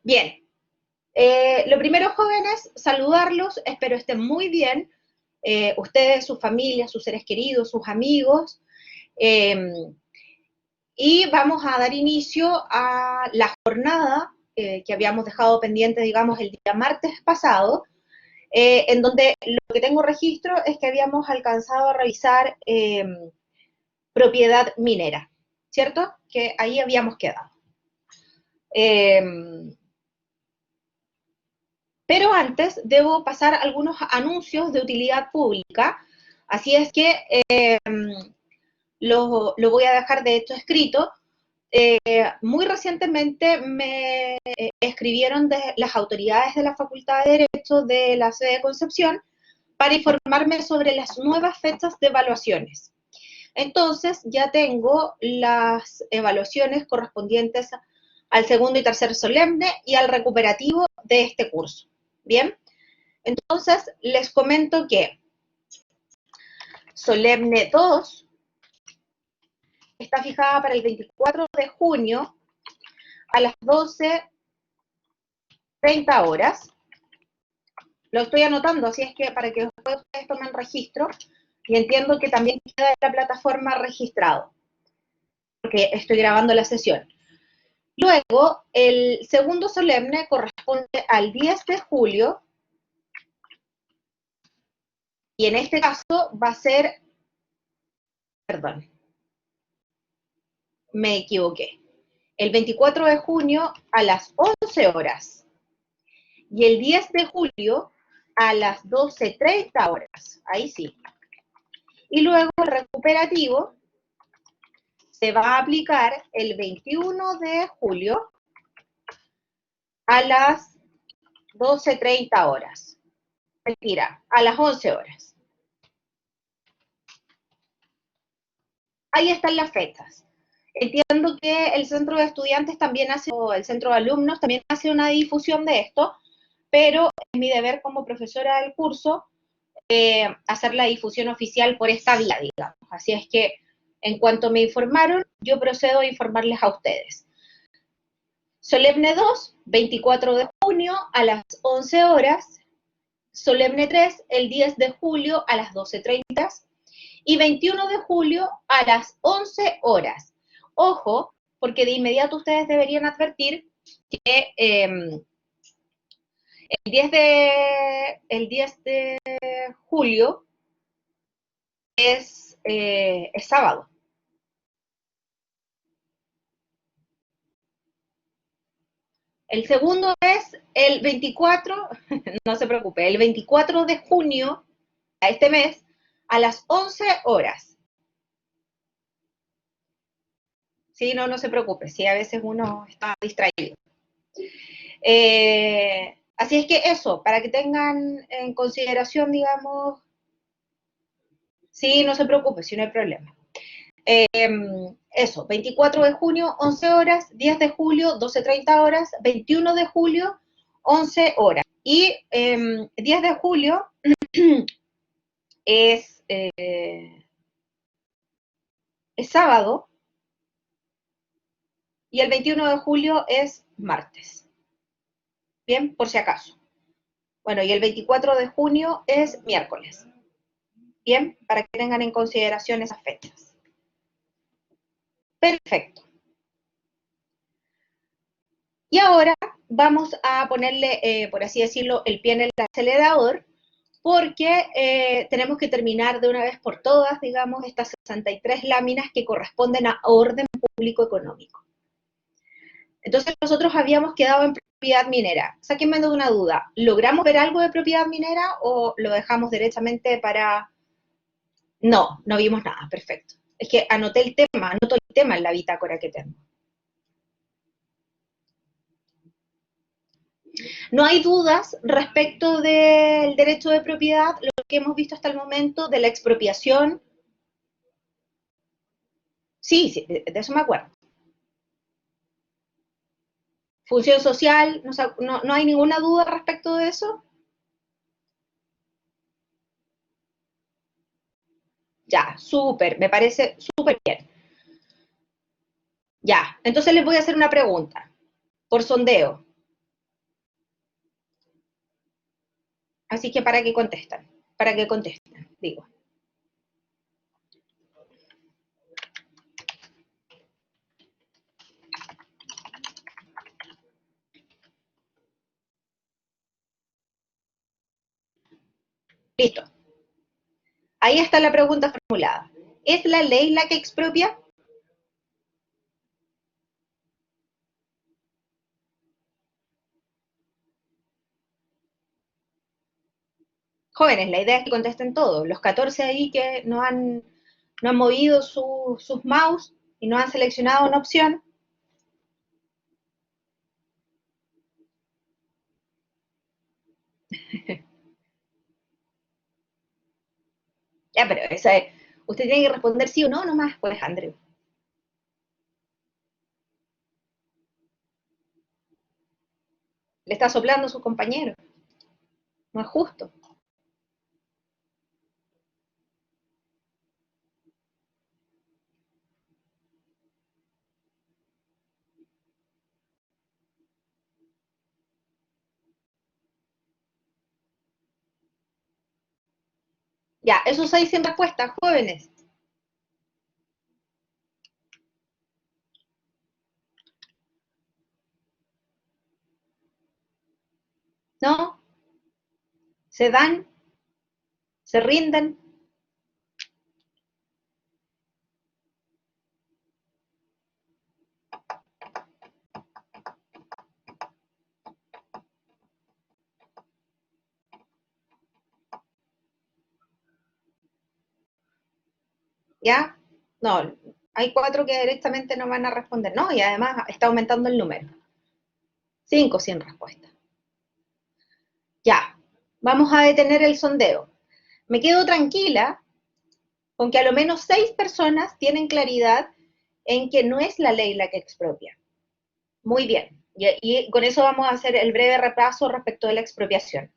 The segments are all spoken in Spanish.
Bien, lo primero, jóvenes, saludarlos, espero estén muy bien, ustedes, sus familias, sus seres queridos, sus amigos, eh, y vamos a dar inicio a la jornada que habíamos dejado pendiente, digamos, el día martes pasado, en donde lo que tengo registro es que habíamos alcanzado a revisar propiedad minera, ¿cierto? Que ahí habíamos quedado. Pero antes debo pasar algunos anuncios de utilidad pública, así es que lo voy a dejar de hecho escrito. Muy recientemente me escribieron de las autoridades de la Facultad de Derecho de la sede de Concepción para informarme sobre las nuevas fechas de evaluaciones. Entonces ya tengo las evaluaciones correspondientes al segundo y tercer solemne y al recuperativo de este curso. Bien, entonces les comento que solemne 2 está fijada para el 24 de junio a las 12:30 horas. Lo estoy anotando, así es que para que después ustedes tomen registro, y entiendo que también queda en la plataforma registrado, porque estoy grabando la sesión. Luego, el segundo solemne corresponde al 10 de julio, y en este caso va a ser, perdón, me equivoqué, el 24 de junio a las 11 horas, y el 10 de julio a las 12:30 horas, ahí sí. Y luego el recuperativo se va a aplicar el 21 de julio a las 12:30 horas. Mentira, a las 11 horas. Ahí están las fechas. Entiendo que el centro de estudiantes también hace, o el centro de alumnos también hace una difusión de esto, pero es mi deber como profesora del curso hacer la difusión oficial por esta vía, digamos. Así es que, en cuanto me informaron, yo procedo a informarles a ustedes. Solemne 2, 24 de junio a las 11 horas. Solemne 3, el 10 de julio a las 12:30. Y 21 de julio a las 11 horas. Ojo, porque de inmediato ustedes deberían advertir que el 10 de julio es sábado. El segundo es el 24, no se preocupe, el 24 de junio a este mes a las 11 horas. Sí, no se preocupe, sí, a veces uno está distraído. Así es que eso, para que tengan en consideración, digamos, sí, no se preocupe, si no hay problema. Eso, 24 de junio, 11 horas, 10 de julio, 12:30 horas, 21 de julio, 11 horas. Y 10 de julio es, es sábado y el 21 de julio es martes. Bien, por si acaso. Bueno, y el 24 de junio es miércoles. Bien, para que tengan en consideración esas fechas. Perfecto. Y ahora vamos a ponerle, por así decirlo, el pie en el acelerador, porque tenemos que terminar de una vez por todas, digamos, estas 63 láminas que corresponden a orden público económico. Entonces nosotros habíamos quedado en propiedad minera. Sáquenme de una duda, ¿logramos ver algo de propiedad minera o lo dejamos derechamente para...? No, no vimos nada, perfecto. Es que anoto el tema en la bitácora que tengo. No hay dudas respecto del derecho de propiedad, lo que hemos visto hasta el momento, de la expropiación. Sí, sí, de eso me acuerdo. Función social, no hay ninguna duda respecto de eso. Ya, súper, me parece súper bien. Ya, entonces les voy a hacer una pregunta, por sondeo. Así que para que contesten, digo. Listo. Ahí está la pregunta formulada. ¿Es la ley la que expropia? Jóvenes, la idea es que contesten todos. Los 14 ahí que no han movido sus mouse y no han seleccionado una opción. Ya, pero esa es, usted tiene que responder sí o no nomás, pues, Andrew. Le está soplando a su compañero. No es justo. Ya, esos 6 sin respuesta, jóvenes. ¿No? ¿Se dan? ¿Se rinden? ¿Ya? No, hay 4 que directamente no van a responder, ¿no? Y además está aumentando el número. 5 sin respuesta. Ya, vamos a detener el sondeo. Me quedo tranquila con que a lo menos 6 personas tienen claridad en que no es la ley la que expropia. Muy bien. Y con eso vamos a hacer el breve repaso respecto de la expropiación.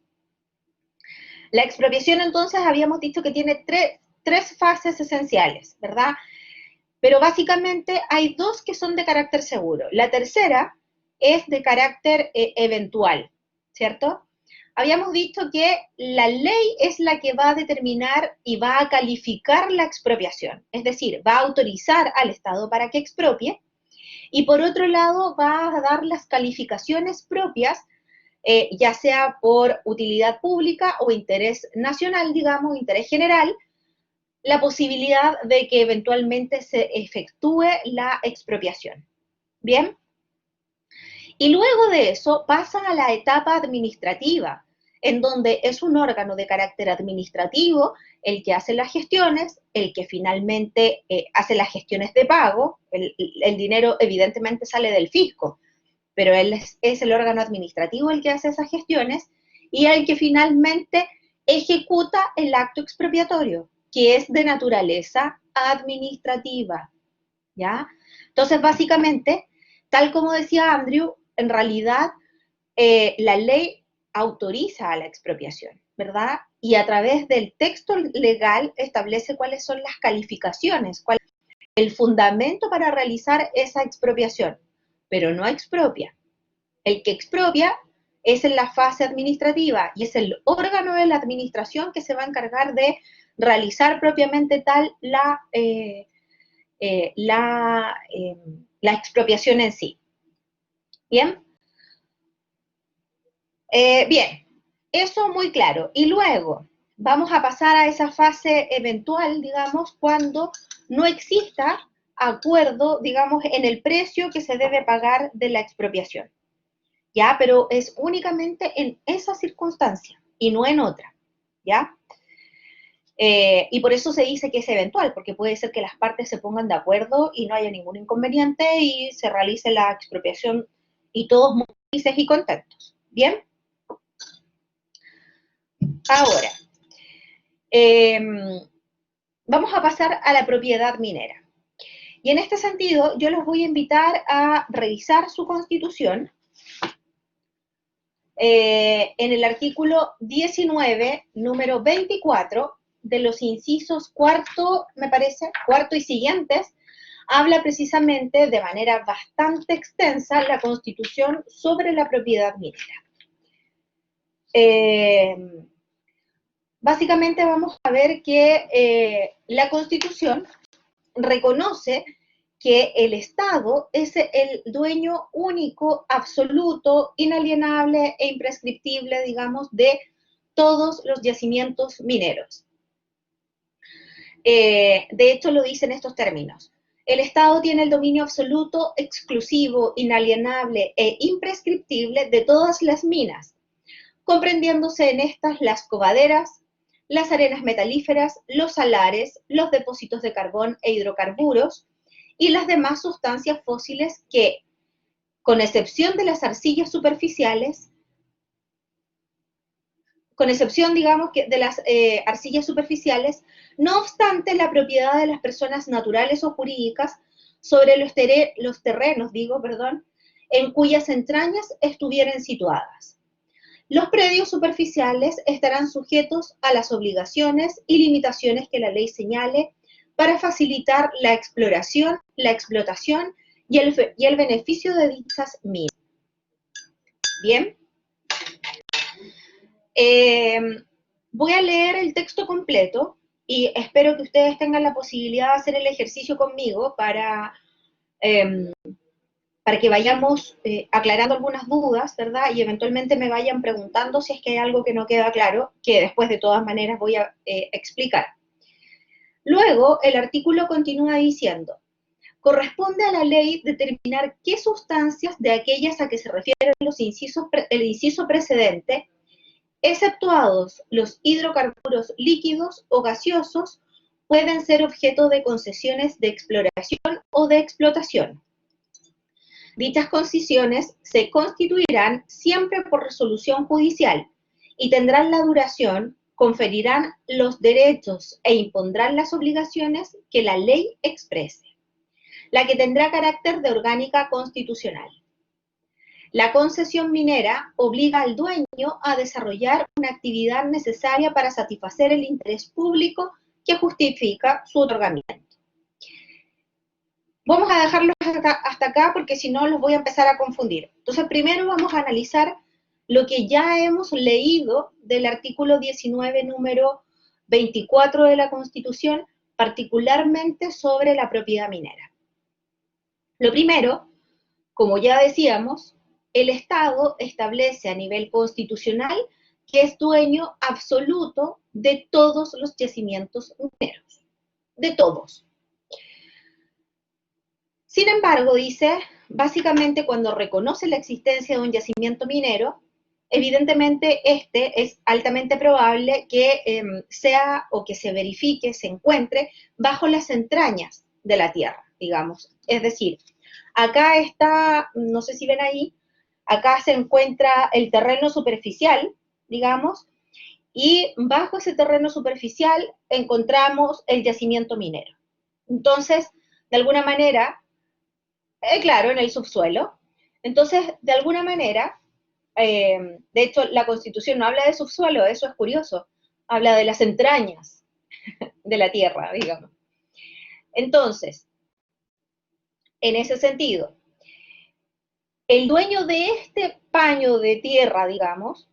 La expropiación entonces habíamos dicho que tiene tres fases esenciales, ¿verdad? Pero básicamente hay 2 que son de carácter seguro. La tercera es de carácter eventual, ¿cierto? Habíamos dicho que la ley es la que va a determinar y va a calificar la expropiación, es decir, va a autorizar al Estado para que expropie, y por otro lado va a dar las calificaciones propias, ya sea por utilidad pública o interés nacional, digamos, interés general, la posibilidad de que eventualmente se efectúe la expropiación. ¿Bien? Y luego de eso pasan a la etapa administrativa, en donde es un órgano de carácter administrativo el que hace las gestiones, el que finalmente hace las gestiones de pago, el dinero evidentemente sale del fisco, pero él es el órgano administrativo el que hace esas gestiones y el que finalmente ejecuta el acto expropiatorio, que es de naturaleza administrativa, ¿ya? Entonces, básicamente, tal como decía Andrew, en realidad la ley autoriza a la expropiación, ¿verdad? Y a través del texto legal establece cuáles son las calificaciones, cuál es el fundamento para realizar esa expropiación, pero no expropia. El que expropia es en la fase administrativa y es el órgano de la administración que se va a encargar de realizar propiamente tal la expropiación en sí. ¿Bien? Bien, eso muy claro. Y luego vamos a pasar a esa fase eventual, digamos, cuando no exista acuerdo, digamos, en el precio que se debe pagar de la expropiación. ¿Ya? Pero es únicamente en esa circunstancia y no en otra, ¿ya? Y por eso se dice que es eventual, porque puede ser que las partes se pongan de acuerdo y no haya ningún inconveniente y se realice la expropiación y todos muy felices y contentos. ¿Bien? Ahora, eh, vamos a pasar a la propiedad minera. Y en este sentido, yo los voy a invitar a revisar su constitución en el artículo 19, número 24, de los incisos cuarto, me parece, cuarto y siguientes, habla precisamente de manera bastante extensa la Constitución sobre la propiedad minera. básicamente vamos a ver que la Constitución reconoce que el Estado es el dueño único, absoluto, inalienable e imprescriptible, digamos, de todos los yacimientos mineros. De hecho, lo dice en estos términos. El Estado tiene el dominio absoluto, exclusivo, inalienable e imprescriptible de todas las minas, comprendiéndose en estas las covaderas, las arenas metalíferas, los salares, los depósitos de carbón e hidrocarburos y las demás sustancias fósiles que, con excepción de las arcillas superficiales, con excepción, digamos, de las arcillas superficiales, no obstante la propiedad de las personas naturales o jurídicas sobre los terrenos, en cuyas entrañas estuvieran situadas. Los predios superficiales estarán sujetos a las obligaciones y limitaciones que la ley señale para facilitar la exploración, la explotación y el beneficio de dichas minas. Bien. Voy a leer el texto completo y espero que ustedes tengan la posibilidad de hacer el ejercicio conmigo para que vayamos aclarando algunas dudas, ¿verdad? Y eventualmente me vayan preguntando si es que hay algo que no queda claro, que después de todas maneras voy a explicar. Luego, el artículo continúa diciendo: corresponde a la ley determinar qué sustancias de aquellas a que se refieren el inciso precedente, exceptuados los hidrocarburos líquidos o gaseosos, pueden ser objeto de concesiones de exploración o de explotación. Dichas concesiones se constituirán siempre por resolución judicial y tendrán la duración, conferirán los derechos e impondrán las obligaciones que la ley exprese, la que tendrá carácter de orgánica constitucional. La concesión minera obliga al dueño a desarrollar una actividad necesaria para satisfacer el interés público que justifica su otorgamiento. Vamos a dejarlo hasta acá porque si no los voy a empezar a confundir. Entonces, primero vamos a analizar lo que ya hemos leído del artículo 19, número 24 de la Constitución, particularmente sobre la propiedad minera. Lo primero, como ya decíamos, el Estado establece a nivel constitucional que es dueño absoluto de todos los yacimientos mineros, de todos. Sin embargo, dice, básicamente cuando reconoce la existencia de un yacimiento minero, evidentemente es altamente probable que sea o que se verifique, se encuentre bajo las entrañas de la tierra, digamos. Es decir, acá está, no sé si ven ahí, acá se encuentra el terreno superficial, digamos, y bajo ese terreno superficial encontramos el yacimiento minero. Entonces, de alguna manera, claro, en el subsuelo. Entonces, de alguna manera, de hecho, la Constitución no habla de subsuelo, eso es curioso, habla de las entrañas de la tierra, digamos. Entonces, en ese sentido, el dueño de este paño de tierra, digamos,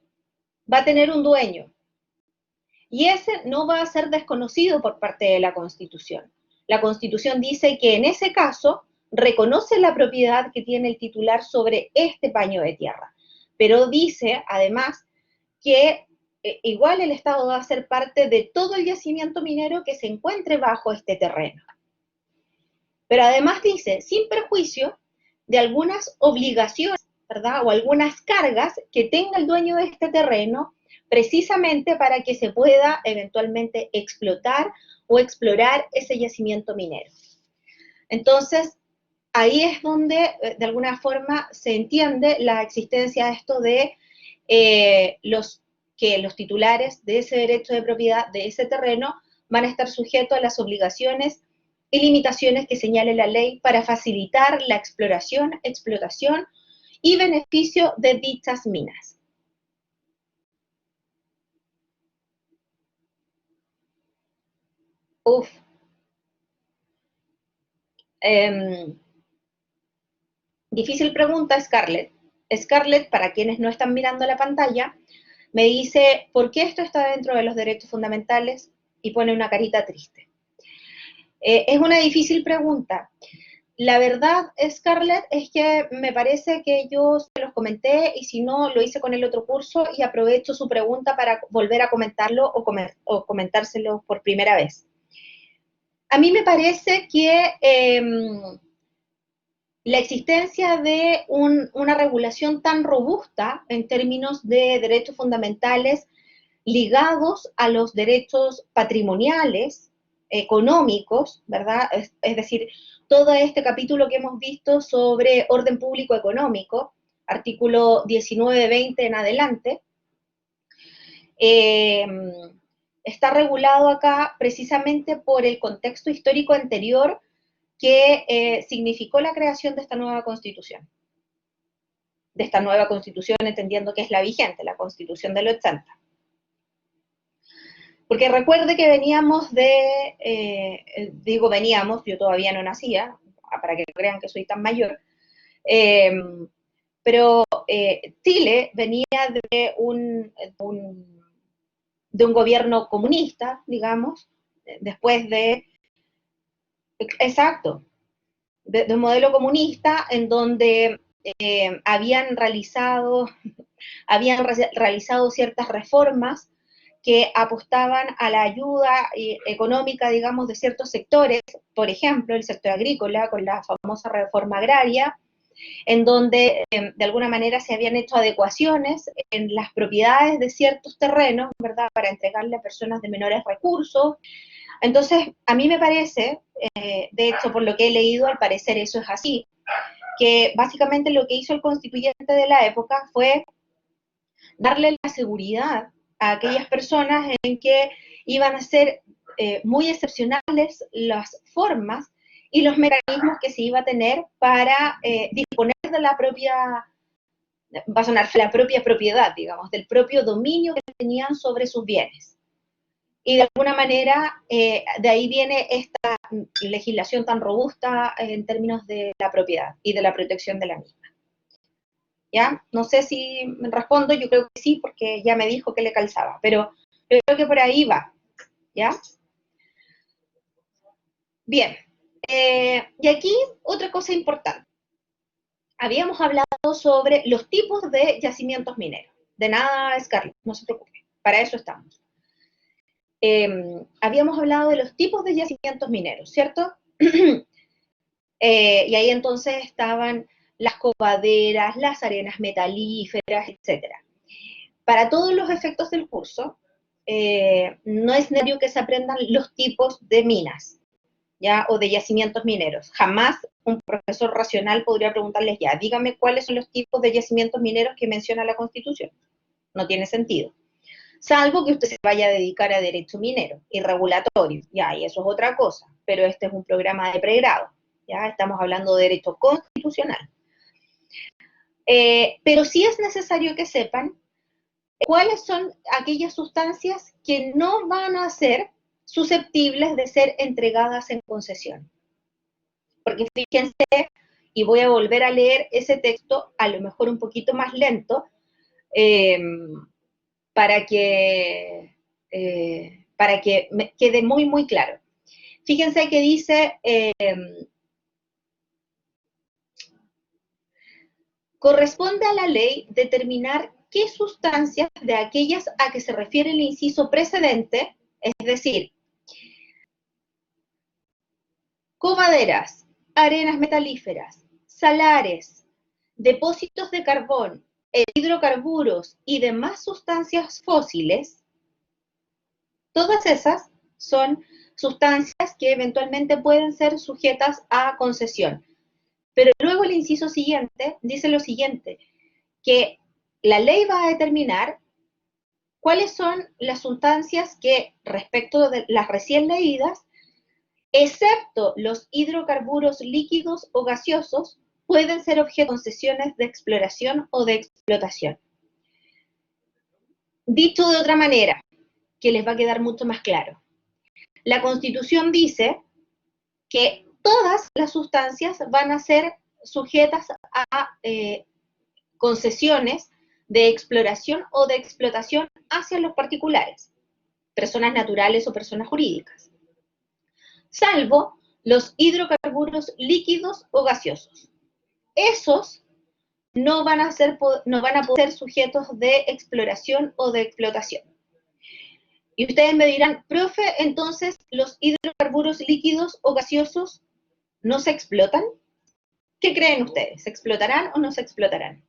va a tener un dueño. Y ese no va a ser desconocido por parte de la Constitución. La Constitución dice que en ese caso reconoce la propiedad que tiene el titular sobre este paño de tierra, pero dice además que igual el Estado va a ser parte de todo el yacimiento minero que se encuentre bajo este terreno. Pero además dice, sin perjuicio de algunas obligaciones, ¿verdad? O algunas cargas que tenga el dueño de este terreno, precisamente para que se pueda eventualmente explotar o explorar ese yacimiento minero. Entonces, ahí es donde, de alguna forma, se entiende la existencia de esto de que los titulares de ese derecho de propiedad, de ese terreno, van a estar sujetos a las obligaciones y limitaciones que señale la ley para facilitar la exploración, explotación y beneficio de dichas minas. Uf. Difícil pregunta, Scarlett. Scarlett, para quienes no están mirando la pantalla, me dice, ¿por qué esto está dentro de los derechos fundamentales? Y pone una carita triste. Es una difícil pregunta. La verdad, Scarlett, es que me parece que yo se los comenté y si no, lo hice con el otro curso y aprovecho su pregunta para volver a comentarlo o comentárselo por primera vez. A mí me parece que la existencia de una regulación tan robusta en términos de derechos fundamentales ligados a los derechos patrimoniales, económicos, ¿verdad? Es decir, todo este capítulo que hemos visto sobre orden público económico, artículo 19-20 en adelante, está regulado acá precisamente por el contexto histórico anterior que significó la creación de esta nueva constitución. De esta nueva constitución, entendiendo que es la vigente, la constitución del 80. Porque recuerde que veníamos digo veníamos, yo todavía no nacía, para que crean que soy tan mayor, pero Chile venía de un gobierno comunista, digamos, después de, exacto, de un modelo comunista en donde habían realizado ciertas reformas que apostaban a la ayuda económica, digamos, de ciertos sectores, por ejemplo, el sector agrícola, con la famosa reforma agraria, en donde de alguna manera se habían hecho adecuaciones en las propiedades de ciertos terrenos, ¿verdad?, para entregarle a personas de menores recursos. Entonces, a mí me parece, de hecho, por lo que he leído, al parecer eso es así, que básicamente lo que hizo el constituyente de la época fue darle la seguridad a aquellas personas en que iban a ser muy excepcionales las formas y los mecanismos que se iba a tener para disponer de la propia, va a sonar, la propia propiedad, digamos, del propio dominio que tenían sobre sus bienes. Y de alguna manera, de ahí viene esta legislación tan robusta en términos de la propiedad y de la protección de la misma. ¿Ya? No sé si me respondo, yo creo que sí, porque ya me dijo que le calzaba, pero yo creo que por ahí va, ¿ya? Bien, y aquí otra cosa importante. Habíamos hablado sobre los tipos de yacimientos mineros. De nada, Scarlett, no se preocupe, para eso estamos. Habíamos hablado de los tipos de yacimientos mineros, ¿cierto? Y ahí entonces estaban las copaderas, las arenas metalíferas, etc. Para todos los efectos del curso, no es necesario que se aprendan los tipos de minas, ¿ya? O de yacimientos mineros. Jamás un profesor racional podría preguntarles ya, dígame cuáles son los tipos de yacimientos mineros que menciona la Constitución. No tiene sentido. Salvo que usted se vaya a dedicar a derecho minero y regulatorio, ya, y eso es otra cosa, pero este es un programa de pregrado, ya, estamos hablando de derecho constitucional. Pero sí es necesario que sepan cuáles son aquellas sustancias que no van a ser susceptibles de ser entregadas en concesión. Porque fíjense, y voy a volver a leer ese texto, a lo mejor un poquito más lento, para que me quede muy, muy claro. Fíjense que dice, corresponde a la ley determinar qué sustancias de aquellas a que se refiere el inciso precedente, es decir, cobaderas, arenas metalíferas, salares, depósitos de carbón, hidrocarburos y demás sustancias fósiles, todas esas son sustancias que eventualmente pueden ser sujetas a concesión. Pero luego el inciso siguiente dice lo siguiente, que la ley va a determinar cuáles son las sustancias que, respecto de las recién leídas, excepto los hidrocarburos líquidos o gaseosos, pueden ser objeto de concesiones de exploración o de explotación. Dicho de otra manera, que les va a quedar mucho más claro. La Constitución dice que todas las sustancias van a ser sujetas a concesiones de exploración o de explotación hacia los particulares, personas naturales o personas jurídicas, salvo los hidrocarburos líquidos o gaseosos. Esos no van a poder ser sujetos de exploración o de explotación. Y ustedes me dirán, profe, entonces, ¿los hidrocarburos líquidos o gaseosos no se explotan? ¿Qué creen ustedes? ¿Se explotarán o no se explotarán?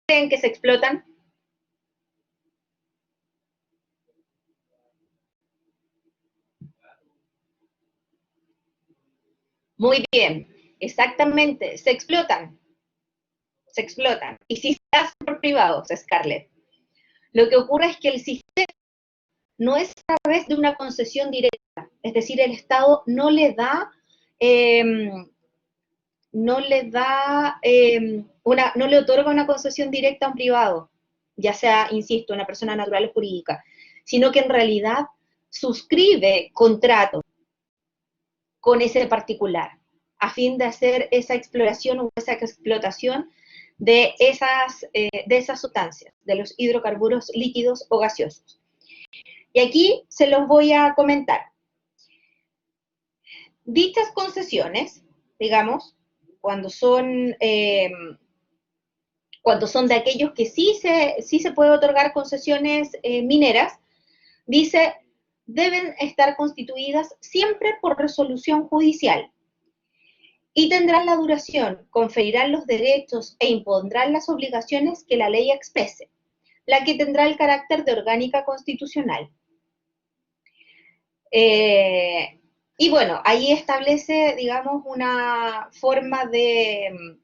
¿Creen que se explotan? Muy bien, exactamente, se explotan. Se explotan. Y si se hacen por privados, Scarlett, lo que ocurre es que el sistema no es a través de una concesión directa, es decir, el Estado eh, no le otorga una concesión directa a un privado, ya sea, insisto, una persona natural o jurídica, sino que en realidad suscribe contrato con ese particular, a fin de hacer esa exploración o esa explotación de esas sustancias, de los hidrocarburos líquidos o gaseosos. Y aquí se los voy a comentar. Dichas concesiones, digamos, cuando son, de aquellos que sí se puede otorgar concesiones mineras, dice, deben estar constituidas siempre por resolución judicial y tendrán la duración, conferirán los derechos e impondrán las obligaciones que la ley exprese, la que tendrá el carácter de orgánica constitucional. Y bueno, ahí establece, digamos, una forma de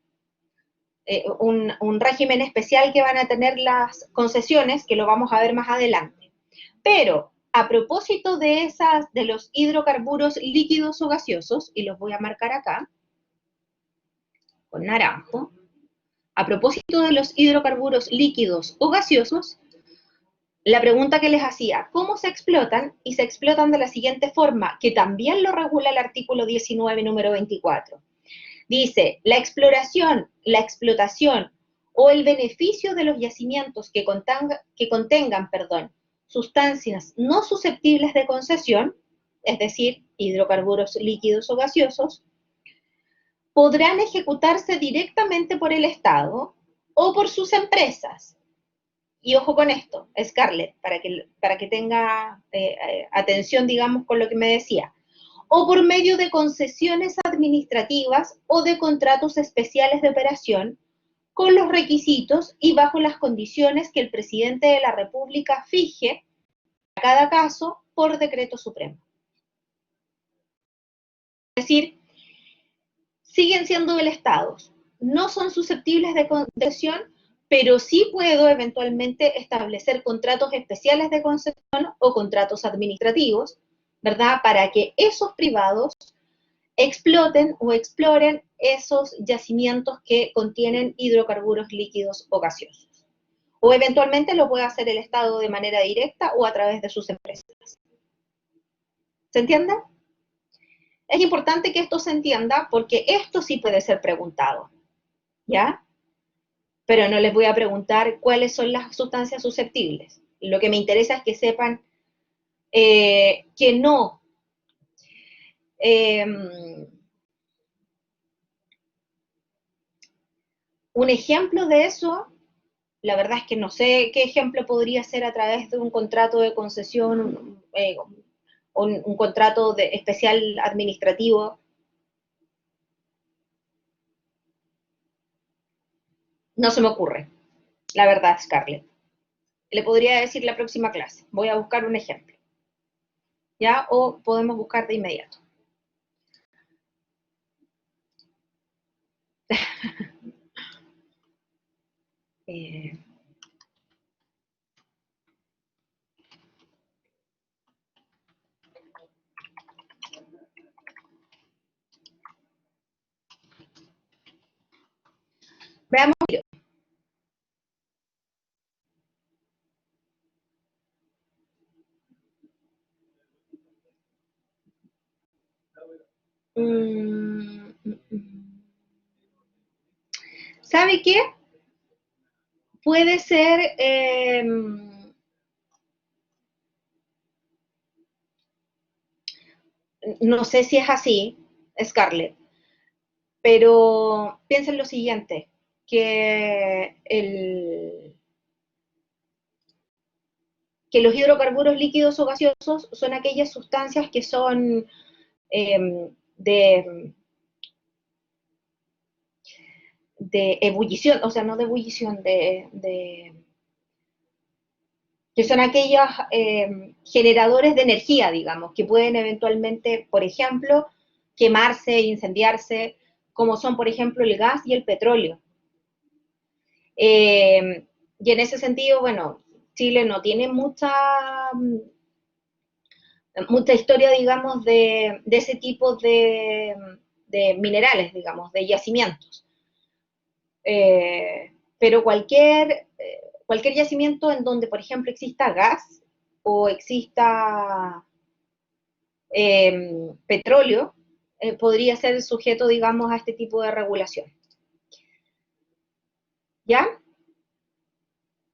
un régimen especial que van a tener las concesiones, que lo vamos a ver más adelante. Pero a propósito de los hidrocarburos líquidos o gaseosos, y los voy a marcar acá, con naranjo, a propósito de los hidrocarburos líquidos o gaseosos, la pregunta que les hacía, ¿cómo se explotan? Y se explotan de la siguiente forma, que también lo regula el artículo 19, número 24. Dice, la exploración, la explotación o el beneficio de los yacimientos que contengan, sustancias no susceptibles de concesión, es decir, hidrocarburos líquidos o gaseosos, podrán ejecutarse directamente por el Estado o por sus empresas. Y ojo con esto, Scarlett, para que tenga atención, digamos, con lo que me decía, o por medio de concesiones administrativas o de contratos especiales de operación, con los requisitos y bajo las condiciones que el presidente de la República fije a cada caso por decreto supremo. Es decir, siguen siendo del Estado, no son susceptibles de concesión, pero sí puedo eventualmente establecer contratos especiales de concesión o contratos administrativos, ¿verdad? Para que esos privados exploten o exploren esos yacimientos que contienen hidrocarburos líquidos o gaseosos. O eventualmente lo puede hacer el Estado de manera directa o a través de sus empresas. ¿Se entiende? Es importante que esto se entienda porque esto sí puede ser preguntado, ¿ya? Pero no les voy a preguntar cuáles son las sustancias susceptibles. Lo que me interesa es que sepan que no. Un ejemplo de eso, la verdad es que no sé qué ejemplo podría ser a través de un contrato de concesión, un contrato especial administrativo. No se me ocurre, la verdad, Scarlett. Le podría decir la próxima clase. Voy a buscar un ejemplo. ¿Ya? O podemos buscar de inmediato. eh, Veamos. Mm, mm, mm. ¿Sabe qué? Puede ser, no sé si es así, Scarlett, pero piensa en lo siguiente, que, que los hidrocarburos líquidos o gaseosos son aquellas sustancias que son de, de ebullición, o sea, no de ebullición, que son aquellos generadores de energía, digamos, que pueden eventualmente, por ejemplo, quemarse, incendiarse, como son, por ejemplo, el gas y el petróleo. Y en ese sentido, bueno, Chile no tiene mucha historia, digamos, de ese tipo de minerales, digamos, de yacimientos. Pero cualquier yacimiento en donde, por ejemplo, exista gas o exista petróleo, podría ser sujeto, digamos, a este tipo de regulación. ¿Ya?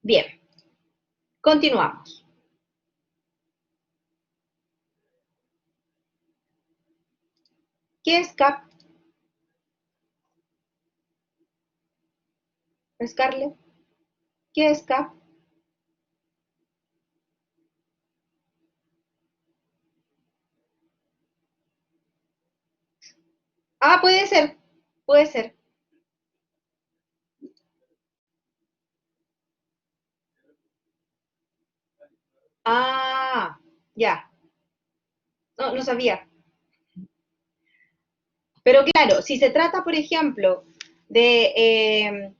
Bien, continuamos. ¿Qué es CAP, Scarlett? ¿Qué es CAP? Ah, puede ser, puede ser. Ah, ya, no, no sabía. Pero claro, si se trata, por ejemplo, de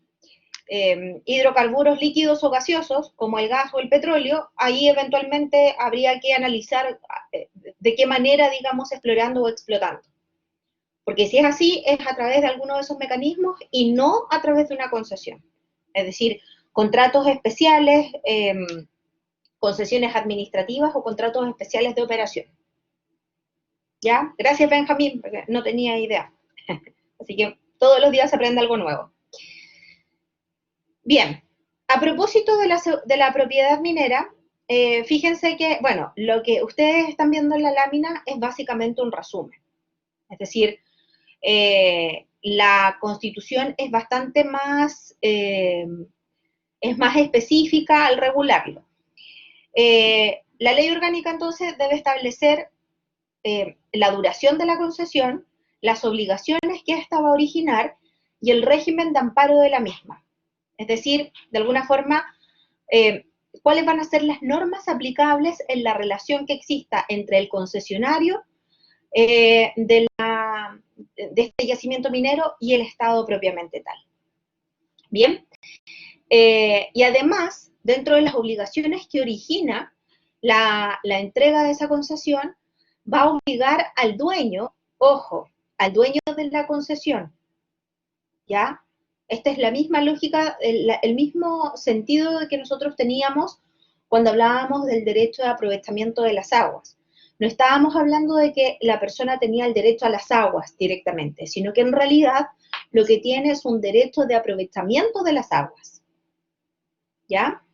hidrocarburos líquidos o gaseosos, como el gas o el petróleo, ahí eventualmente habría que analizar de qué manera, digamos, explorando o explotando. Porque si es así, es a través de alguno de esos mecanismos y no a través de una concesión. Es decir, contratos especiales, concesiones administrativas o contratos especiales de operación. ¿Ya? Gracias, Benjamín, porque no tenía idea. Así que todos los días se aprende algo nuevo. Bien, a propósito de la propiedad minera, fíjense que, bueno, lo que ustedes están viendo en la lámina es básicamente un resumen. Es decir, la constitución es bastante más, es más específica al regularlo. La ley orgánica entonces debe establecer la duración de la concesión, las obligaciones que ésta va a originar y el régimen de amparo de la misma. Es decir, de alguna forma, eh, cuáles van a ser las normas aplicables en la relación que exista entre el concesionario de este yacimiento minero y el Estado propiamente tal. Bien, y además, dentro de las obligaciones que origina la entrega de esa concesión, va a obligar al dueño, ojo, al dueño de la concesión, ¿ya? Esta es la misma lógica, el mismo sentido que nosotros teníamos cuando hablábamos del derecho de aprovechamiento de las aguas. No estábamos hablando de que la persona tenía el derecho a las aguas directamente, sino que en realidad lo que tiene es un derecho de aprovechamiento de las aguas, ¿ya?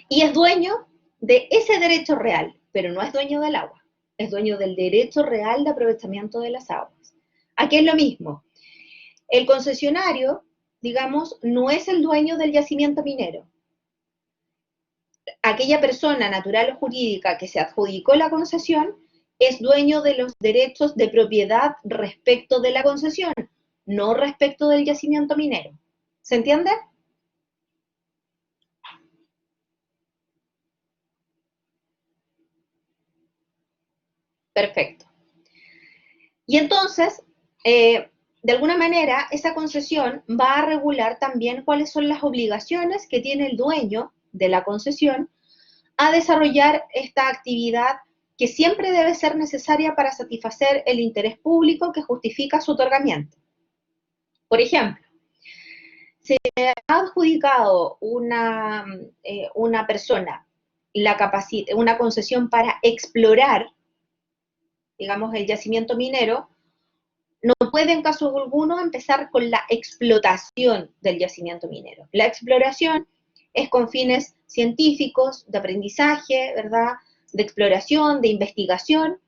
Y es dueño de ese derecho real, pero no es dueño del agua, es dueño del derecho real de aprovechamiento de las aguas. Aquí es lo mismo. El concesionario, digamos, no es el dueño del yacimiento minero. Aquella persona natural o jurídica que se adjudicó la concesión es dueño de los derechos de propiedad respecto de la concesión, no respecto del yacimiento minero. ¿Se entiende? Perfecto. Y entonces, de alguna manera, esa concesión va a regular también cuáles son las obligaciones que tiene el dueño de la concesión a desarrollar esta actividad que siempre debe ser necesaria para satisfacer el interés público que justifica su otorgamiento. Por ejemplo, se ha adjudicado una persona una concesión para explorar digamos, el yacimiento minero, no puede en caso alguno empezar con la explotación del yacimiento minero. La exploración es con fines científicos, de aprendizaje, ¿verdad? De exploración, de investigación,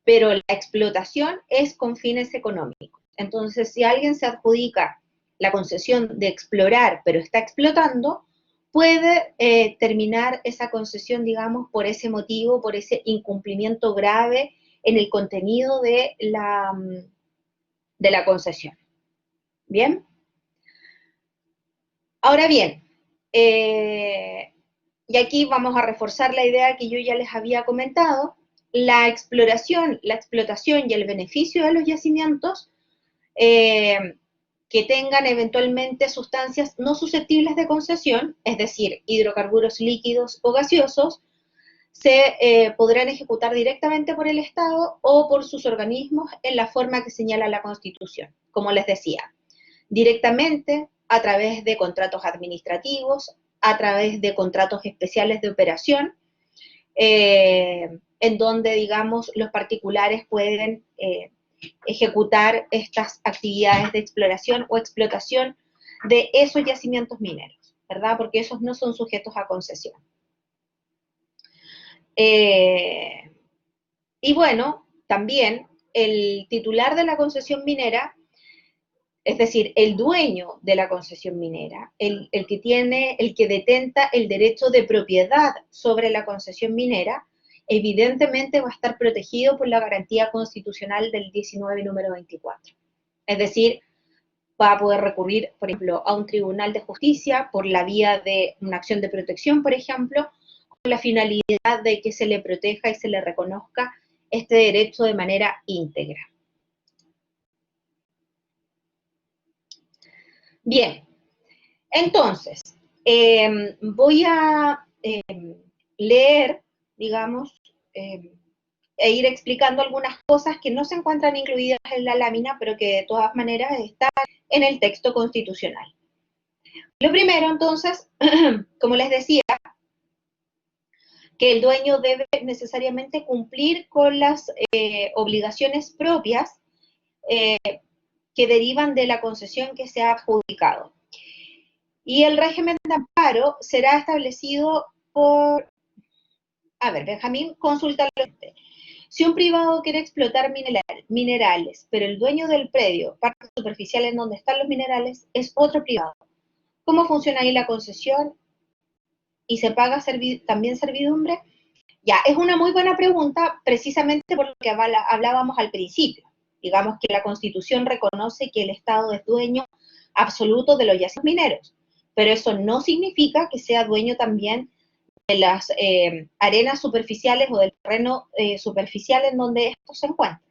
pero la explotación es con fines económicos. Entonces, si alguien se adjudica la concesión de explorar, pero está explotando, puede terminar esa concesión, digamos, por ese motivo, por ese incumplimiento grave en el contenido de la concesión. ¿Bien? Ahora bien, y aquí vamos a reforzar la idea que yo ya les había comentado, la exploración, la explotación y el beneficio de los yacimientos que tengan eventualmente sustancias no susceptibles de concesión, es decir, hidrocarburos líquidos o gaseosos, se podrán ejecutar directamente por el Estado o por sus organismos en la forma que señala la Constitución. Como les decía, directamente a través de contratos administrativos, a través de contratos especiales de operación, en donde, digamos, los particulares pueden ejecutar estas actividades de exploración o explotación de esos yacimientos mineros, ¿verdad? Porque esos no son sujetos a concesión. Y bueno, también el titular de la concesión minera, es decir, el dueño de la concesión minera, el que detenta el derecho de propiedad sobre la concesión minera, evidentemente va a estar protegido por la garantía constitucional del 19 número 24. Es decir, va a poder recurrir, por ejemplo, a un tribunal de justicia por la vía de una acción de protección, por ejemplo, con la finalidad de que se le proteja y se le reconozca este derecho de manera íntegra. Bien, entonces, voy a leer, digamos, e ir explicando algunas cosas que no se encuentran incluidas en la lámina, pero que de todas maneras están en el texto constitucional. Lo primero, entonces, como les decía, que el dueño debe necesariamente cumplir con las obligaciones propias que derivan de la concesión que se ha adjudicado. Y el régimen de amparo será establecido por... A ver, Benjamín, consulta lo siguiente. Si un privado quiere explotar minerales, pero el dueño del predio, parte superficial en donde están los minerales, es otro privado, ¿cómo funciona ahí la concesión? ¿Y se paga también servidumbre? Ya, es una muy buena pregunta, precisamente por lo que hablábamos al principio. Digamos que la Constitución reconoce que el Estado es dueño absoluto de los yacimientos mineros, pero eso no significa que sea dueño también de las arenas superficiales o del terreno superficial en donde estos se encuentran.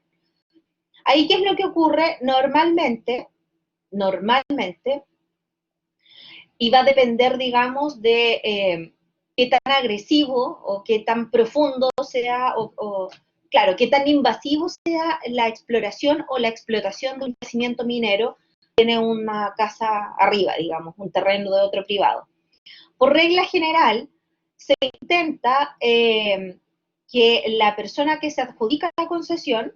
Ahí, ¿qué es lo que ocurre? Normalmente, y va a depender, digamos, de qué tan agresivo o qué tan profundo sea, claro, qué tan invasivo sea la exploración o la explotación de un yacimiento minero, tiene una casa arriba, digamos, un terreno de otro privado. Por regla general, se intenta que la persona que se adjudica la concesión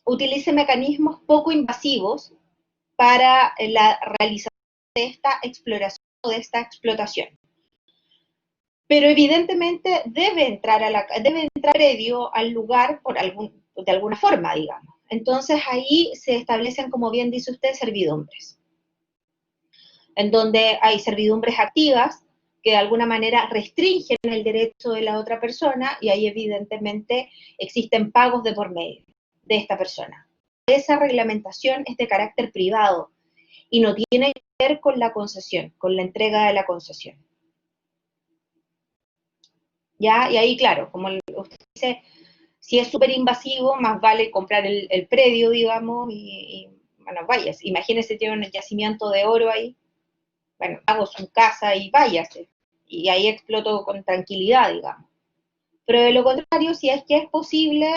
utilice mecanismos poco invasivos para la realización de esta exploración o de esta explotación. Pero evidentemente debe entrar predio al lugar de alguna forma, digamos. Entonces ahí se establecen, como bien dice usted, servidumbres, en donde hay servidumbres activas que de alguna manera restringen el derecho de la otra persona y ahí evidentemente existen pagos de por medio de esta persona. Esa reglamentación es de carácter privado y no tiene que ver con la concesión, con la entrega de la concesión. ¿Ya? Y ahí, claro, como usted dice, si es súper invasivo, más vale comprar el predio, digamos, y bueno, vaya, imagínese, tiene un yacimiento de oro ahí, bueno, hago su casa y váyase, y ahí exploto con tranquilidad, digamos. Pero de lo contrario, si es que es posible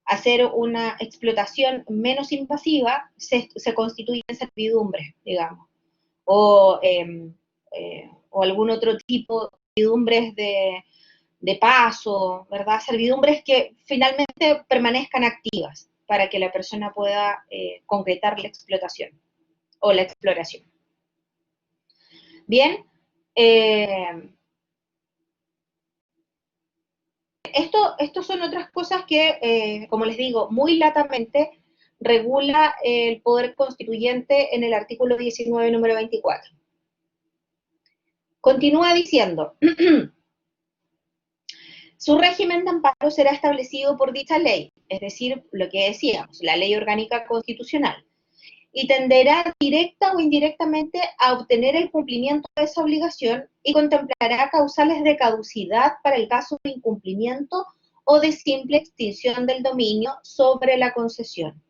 hacer una explotación menos invasiva, se constituyen servidumbres, digamos, o algún otro tipo de servidumbres de paso, ¿verdad? Servidumbres que finalmente permanezcan activas para que la persona pueda concretar la explotación o la exploración. Bien, esto son otras cosas que, como les digo, muy latamente regula el poder constituyente en el artículo 19, número 24. Continúa diciendo, su régimen de amparo será establecido por dicha ley, es decir, lo que decíamos, la ley orgánica constitucional, y tenderá directa o indirectamente a obtener el cumplimiento de esa obligación y contemplará causales de caducidad para el caso de incumplimiento o de simple extinción del dominio sobre la concesión.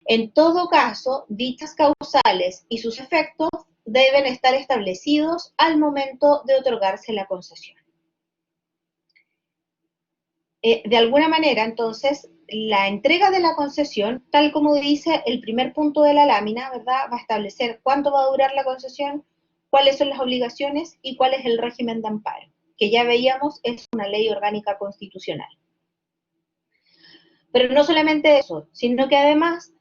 En todo caso, dichas causales y sus efectos deben estar establecidos al momento de otorgarse la concesión. De alguna manera, entonces, la entrega de la concesión, tal como dice el primer punto de la lámina, ¿verdad? Va a establecer cuánto va a durar la concesión, cuáles son las obligaciones y cuál es el régimen de amparo, que ya veíamos es una ley orgánica constitucional. Pero no solamente eso, sino que además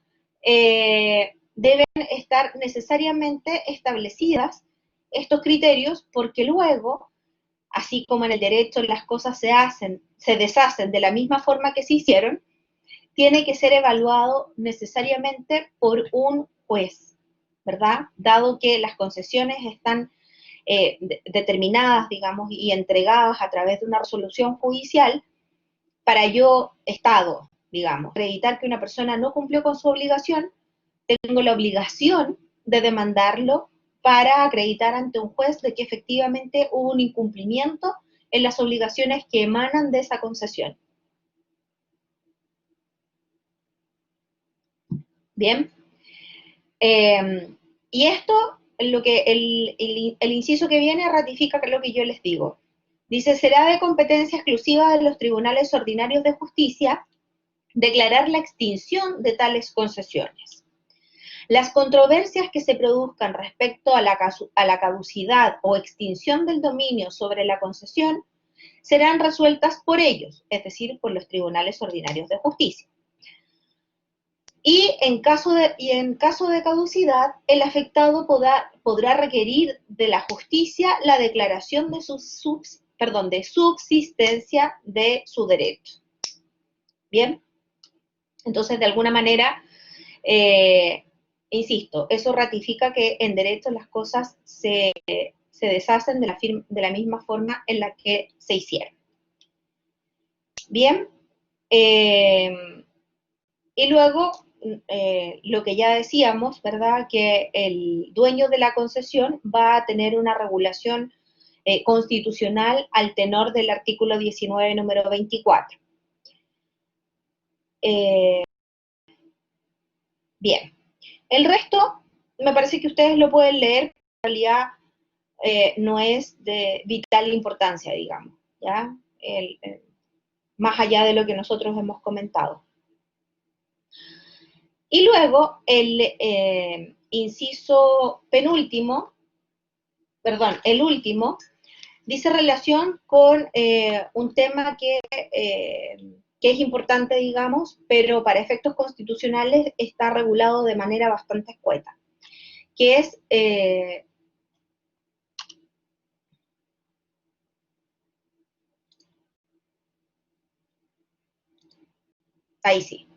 deben estar necesariamente establecidas estos criterios porque luego, así como en el derecho las cosas se deshacen de la misma forma que se hicieron, tiene que ser evaluado necesariamente por un juez, ¿verdad? Dado que las concesiones están determinadas, digamos, y entregadas a través de una resolución judicial, para yo, Estado, digamos, acreditar que una persona no cumplió con su obligación, tengo la obligación de demandarlo para acreditar ante un juez de que efectivamente hubo un incumplimiento en las obligaciones que emanan de esa concesión. Bien. Y esto, lo que el inciso que viene ratifica lo que yo les digo. Dice, será de competencia exclusiva de los tribunales ordinarios de justicia declarar la extinción de tales concesiones. Las controversias que se produzcan respecto a la caducidad o extinción del dominio sobre la concesión serán resueltas por ellos, es decir, por los tribunales ordinarios de justicia. Y en caso de caducidad, el afectado podrá requerir de la justicia la declaración de subsistencia de su derecho. Bien, entonces de alguna manera, insisto, eso ratifica que en derecho las cosas se deshacen de la misma forma en la que se hicieron. Bien, y luego lo que ya decíamos, ¿verdad? Que el dueño de la concesión va a tener una regulación constitucional al tenor del artículo 19, número 24. Bien, el resto me parece que ustedes lo pueden leer, en realidad no es de vital importancia, digamos, ¿ya? Más allá de lo que nosotros hemos comentado. Y luego el inciso penúltimo, perdón, el último, dice relación con un tema que es importante, digamos, pero para efectos constitucionales está regulado de manera bastante escueta, que es ahí sí,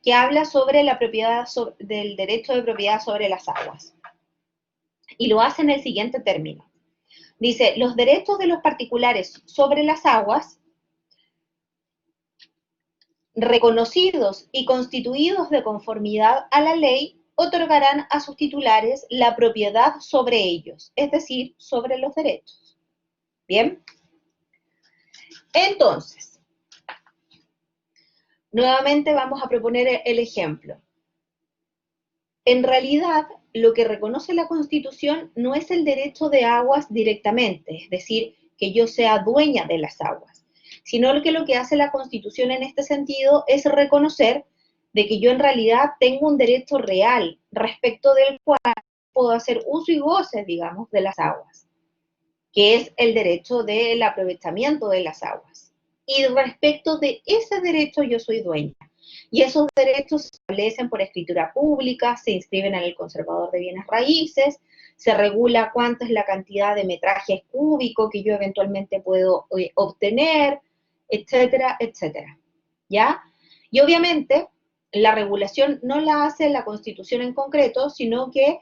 que habla sobre la propiedad, del derecho de propiedad sobre las aguas. Y lo hace en el siguiente término. Dice, los derechos de los particulares sobre las aguas, reconocidos y constituidos de conformidad a la ley, otorgarán a sus titulares la propiedad sobre ellos, es decir, sobre los derechos. ¿Bien? Entonces, nuevamente vamos a proponer el ejemplo. En realidad, lo que reconoce la Constitución no es el derecho de aguas directamente, es decir, que yo sea dueña de las aguas, sino que lo que hace la Constitución en este sentido es reconocer de que yo en realidad tengo un derecho real respecto del cual puedo hacer uso y goce, digamos, de las aguas. que es el derecho del aprovechamiento de las aguas. Y respecto de ese derecho yo soy dueña. Y esos derechos se establecen por escritura pública, se inscriben en el conservador de bienes raíces, se regula cuánto es la cantidad de metraje cúbico que yo eventualmente puedo obtener, etcétera, etcétera. ¿Ya? Y obviamente la regulación no la hace la Constitución en concreto, sino que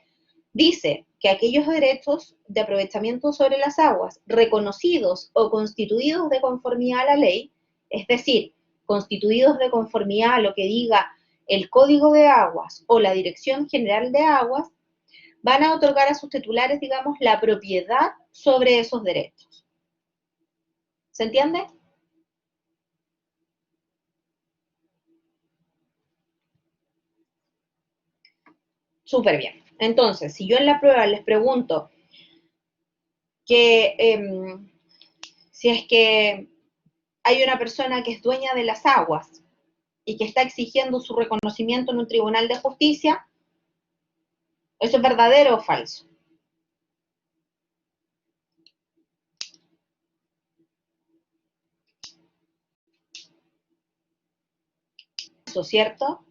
dice que aquellos derechos de aprovechamiento sobre las aguas reconocidos o constituidos de conformidad a la ley, es decir, constituidos de conformidad a lo que diga el Código de Aguas o la Dirección General de Aguas, van a otorgar a sus titulares, digamos, la propiedad sobre esos derechos. ¿Se entiende? Súper bien. Entonces, si yo en la prueba les pregunto que si es que hay una persona que es dueña de las aguas y que está exigiendo su reconocimiento en un tribunal de justicia, ¿eso es verdadero o falso? Eso, ¿cierto?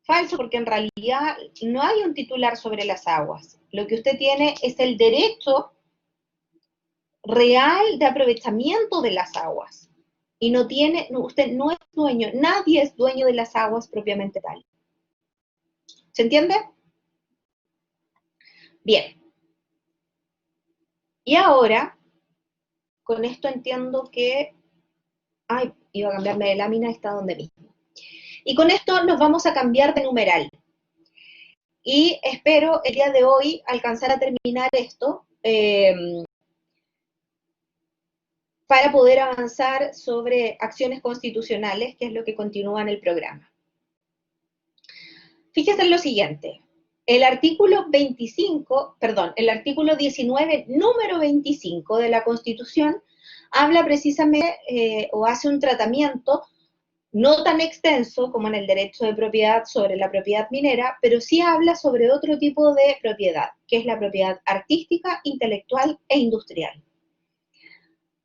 Falso, porque en realidad no hay un titular sobre las aguas. Lo que usted tiene es el derecho real de aprovechamiento de las aguas. Y no tiene, usted no es dueño, nadie es dueño de las aguas propiamente tal. ¿Se entiende? Bien. Y ahora, con esto entiendo que, ay, iba a cambiarme de lámina, está donde mismo. Y con esto nos vamos a cambiar de numeral. Y espero el día de hoy alcanzar a terminar esto para poder avanzar sobre acciones constitucionales, que es lo que continúa en el programa. Fíjese en lo siguiente. El artículo 25, perdón, el artículo 19, número 25 de la Constitución habla precisamente o hace un tratamiento no tan extenso como en el derecho de propiedad sobre la propiedad minera, pero sí habla sobre otro tipo de propiedad, que es la propiedad artística, intelectual e industrial.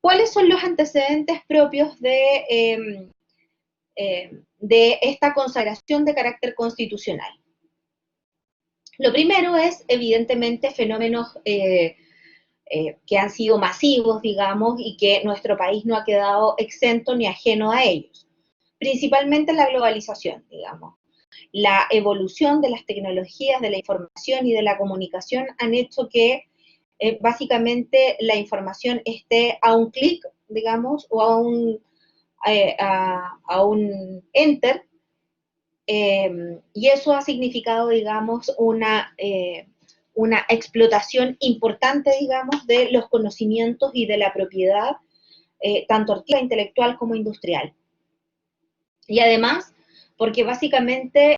¿Cuáles son los antecedentes propios de esta consagración de carácter constitucional? Lo primero es, evidentemente, fenómenos que han sido masivos, digamos, y que nuestro país no ha quedado exento ni ajeno a ellos. Principalmente la globalización, digamos. La evolución de las tecnologías de la información y de la comunicación han hecho que básicamente la información esté a un clic, digamos, o a un enter, y eso ha significado, digamos, una explotación importante, digamos, de los conocimientos y de la propiedad, tanto artística, intelectual como industrial. Y además, porque básicamente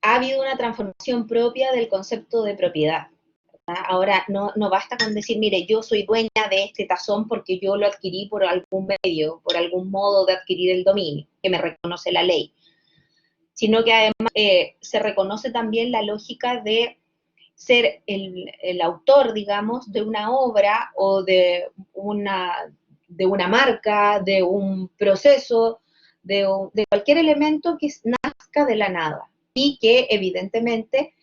ha habido una transformación propia del concepto de propiedad. Ahora no basta con decir, mire, yo soy dueña de este tazón porque yo lo adquirí por algún medio, por algún modo de adquirir el dominio, que me reconoce la ley, sino que además se reconoce también la lógica de ser el autor, digamos, de una obra o de una marca, de un proceso, de cualquier elemento que nazca de la nada y que evidentemente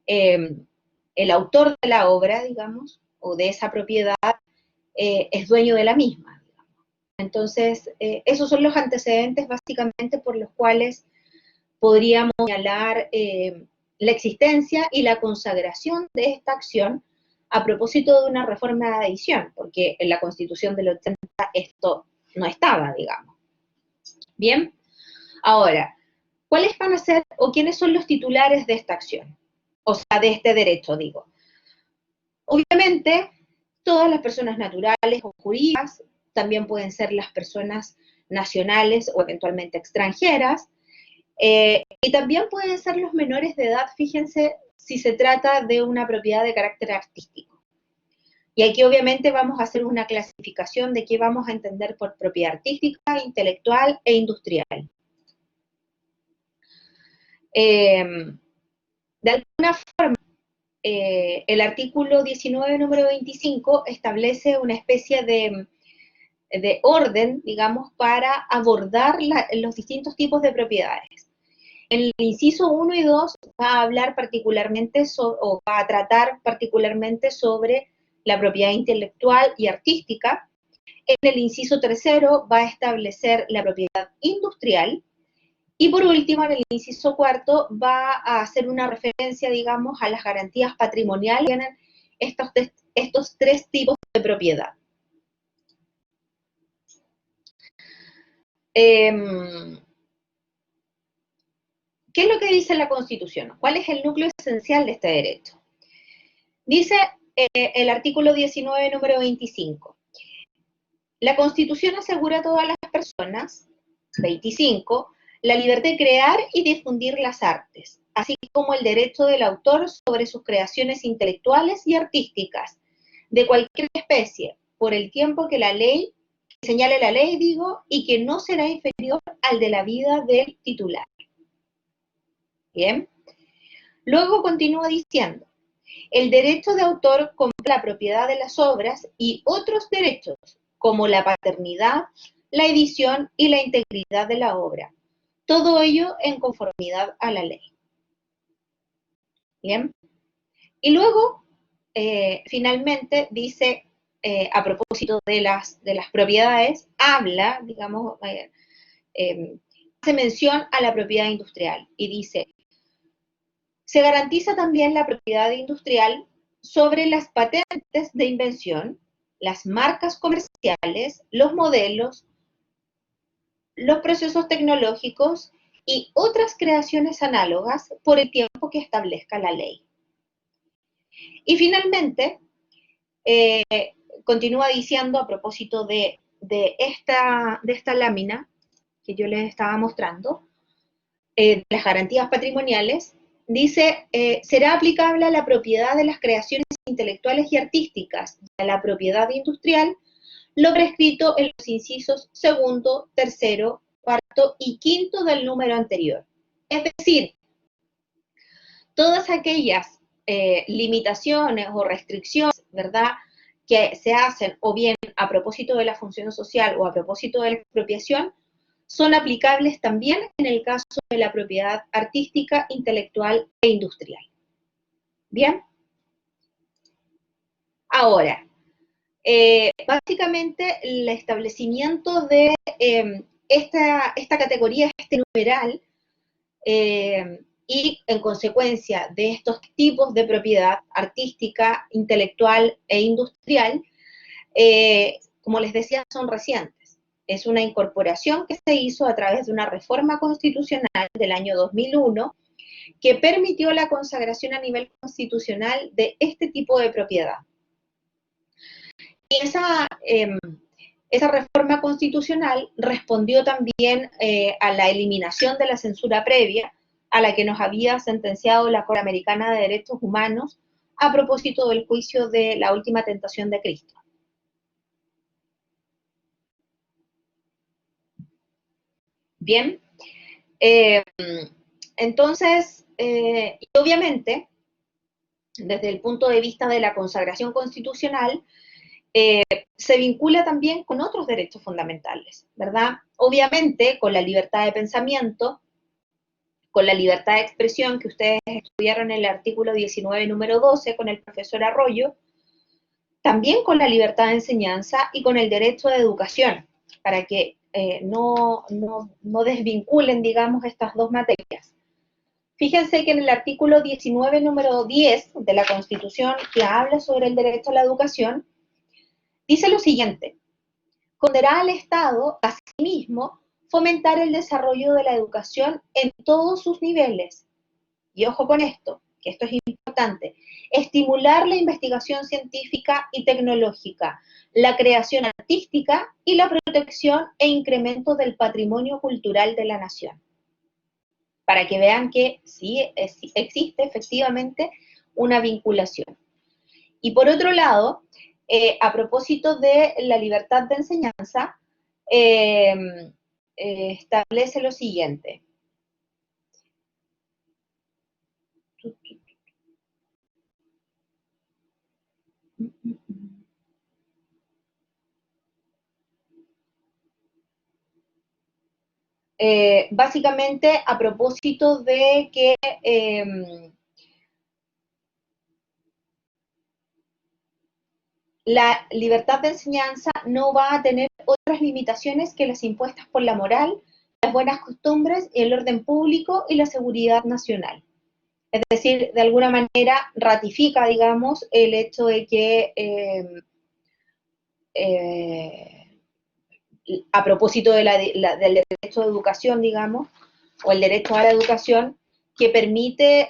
el autor de la obra, digamos, o de esa propiedad, es dueño de la misma. Entonces, esos son los antecedentes básicamente por los cuales podríamos señalar la existencia y la consagración de esta acción a propósito de una reforma de adición, porque en la Constitución del 80 esto no estaba, digamos. Bien, ahora, ¿cuáles van a ser o quiénes son los titulares de esta acción? O sea, de este derecho, digo. Obviamente, todas las personas naturales o jurídicas, también pueden ser las personas nacionales o eventualmente extranjeras, y también pueden ser los menores de edad, fíjense, si se trata de una propiedad de carácter artístico. Y aquí obviamente vamos a hacer una clasificación de qué vamos a entender por propiedad artística, intelectual e industrial. De alguna forma, el artículo 19, número 25, establece una especie de orden, digamos, para abordar los distintos tipos de propiedades. En el inciso 1 y 2 va a hablar particularmente o va a tratar particularmente sobre la propiedad intelectual y artística. En el inciso tercero va a establecer la propiedad industrial. Y por último, en el inciso cuarto va a hacer una referencia, digamos, a las garantías patrimoniales que tienen estos tres tipos de propiedad. ¿Qué es lo que dice la Constitución? ¿Cuál es el núcleo esencial de este derecho? Dice el artículo 19, número 25. La Constitución asegura a todas las personas, 25, la libertad de crear y difundir las artes, así como el derecho del autor sobre sus creaciones intelectuales y artísticas, de cualquier especie, por el tiempo que la ley, que señale la ley, digo, y que no será inferior al de la vida del titular. Bien. Luego continúa diciendo, el derecho de autor compra la propiedad de las obras y otros derechos, como la paternidad, la edición y la integridad de la obra. Todo ello en conformidad a la ley. Bien. Y luego, finalmente, dice, a propósito de las propiedades, habla, digamos, hace mención a la propiedad industrial y dice, se garantiza también la propiedad industrial sobre las patentes de invención, las marcas comerciales, los modelos, los procesos tecnológicos y otras creaciones análogas por el tiempo que establezca la ley. Y finalmente, continúa diciendo a propósito de esta lámina que yo les estaba mostrando, las garantías patrimoniales, dice, será aplicable a la propiedad de las creaciones intelectuales y artísticas y a la propiedad industrial lo prescrito en los incisos segundo, tercero, cuarto y quinto del número anterior. Es decir, todas aquellas limitaciones o restricciones, ¿verdad?, que se hacen o bien a propósito de la función social o a propósito de la expropiación, son aplicables también en el caso de la propiedad artística, intelectual e industrial. ¿Bien? Ahora, básicamente el establecimiento de esta categoría, este numeral, y en consecuencia de estos tipos de propiedad artística, intelectual e industrial, como les decía, son recientes. Es una incorporación que se hizo a través de una reforma constitucional del año 2001 que permitió la consagración a nivel constitucional de este tipo de propiedad. Y esa reforma constitucional respondió también a la eliminación de la censura previa a la que nos había sentenciado la Corte Americana de Derechos Humanos a propósito del juicio de la última tentación de Cristo. Bien, entonces, obviamente, desde el punto de vista de la consagración constitucional, se vincula también con otros derechos fundamentales, ¿verdad? Obviamente, con la libertad de pensamiento, con la libertad de expresión que ustedes estudiaron en el artículo 19, número 12, con el profesor Arroyo, también con la libertad de enseñanza y con el derecho de educación, para que no desvinculen, digamos, estas dos materias. Fíjense que en el artículo 19, número 10 de la Constitución, que habla sobre el derecho a la educación, dice lo siguiente: condenará al Estado, asimismo, fomentar el desarrollo de la educación en todos sus niveles. Y ojo con esto, que esto es importante: estimular la investigación científica y tecnológica, la creación artística y la protección e incremento del patrimonio cultural de la nación. Para que vean que sí existe efectivamente una vinculación. Y por otro lado, a propósito de la libertad de enseñanza, establece lo siguiente. básicamente a propósito de que la libertad de enseñanza no va a tener otras limitaciones que las impuestas por la moral, las buenas costumbres, el orden público y la seguridad nacional. Es decir, de alguna manera ratifica, digamos, el hecho de que a propósito de del derecho de educación, digamos, o el derecho a la educación, que permite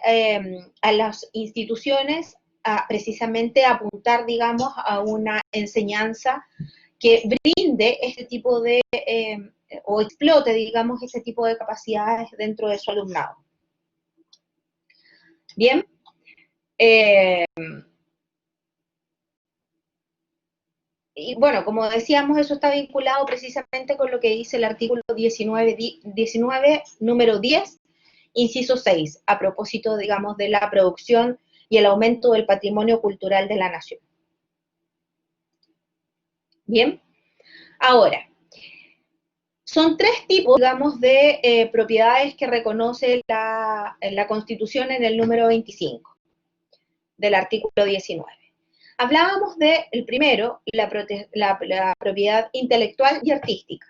a las instituciones precisamente apuntar, digamos, a una enseñanza que brinde este tipo de, o explote, digamos, ese tipo de capacidades dentro de su alumnado. Bien. Y bueno, como decíamos, eso está vinculado precisamente con lo que dice el artículo 19 número 10, inciso 6, a propósito, digamos, de la producción y el aumento del patrimonio cultural de la nación. Bien, ahora, son tres tipos, digamos, de propiedades que reconoce la Constitución en el número 25 del artículo 19. Hablábamos del primero, la propiedad intelectual y artística.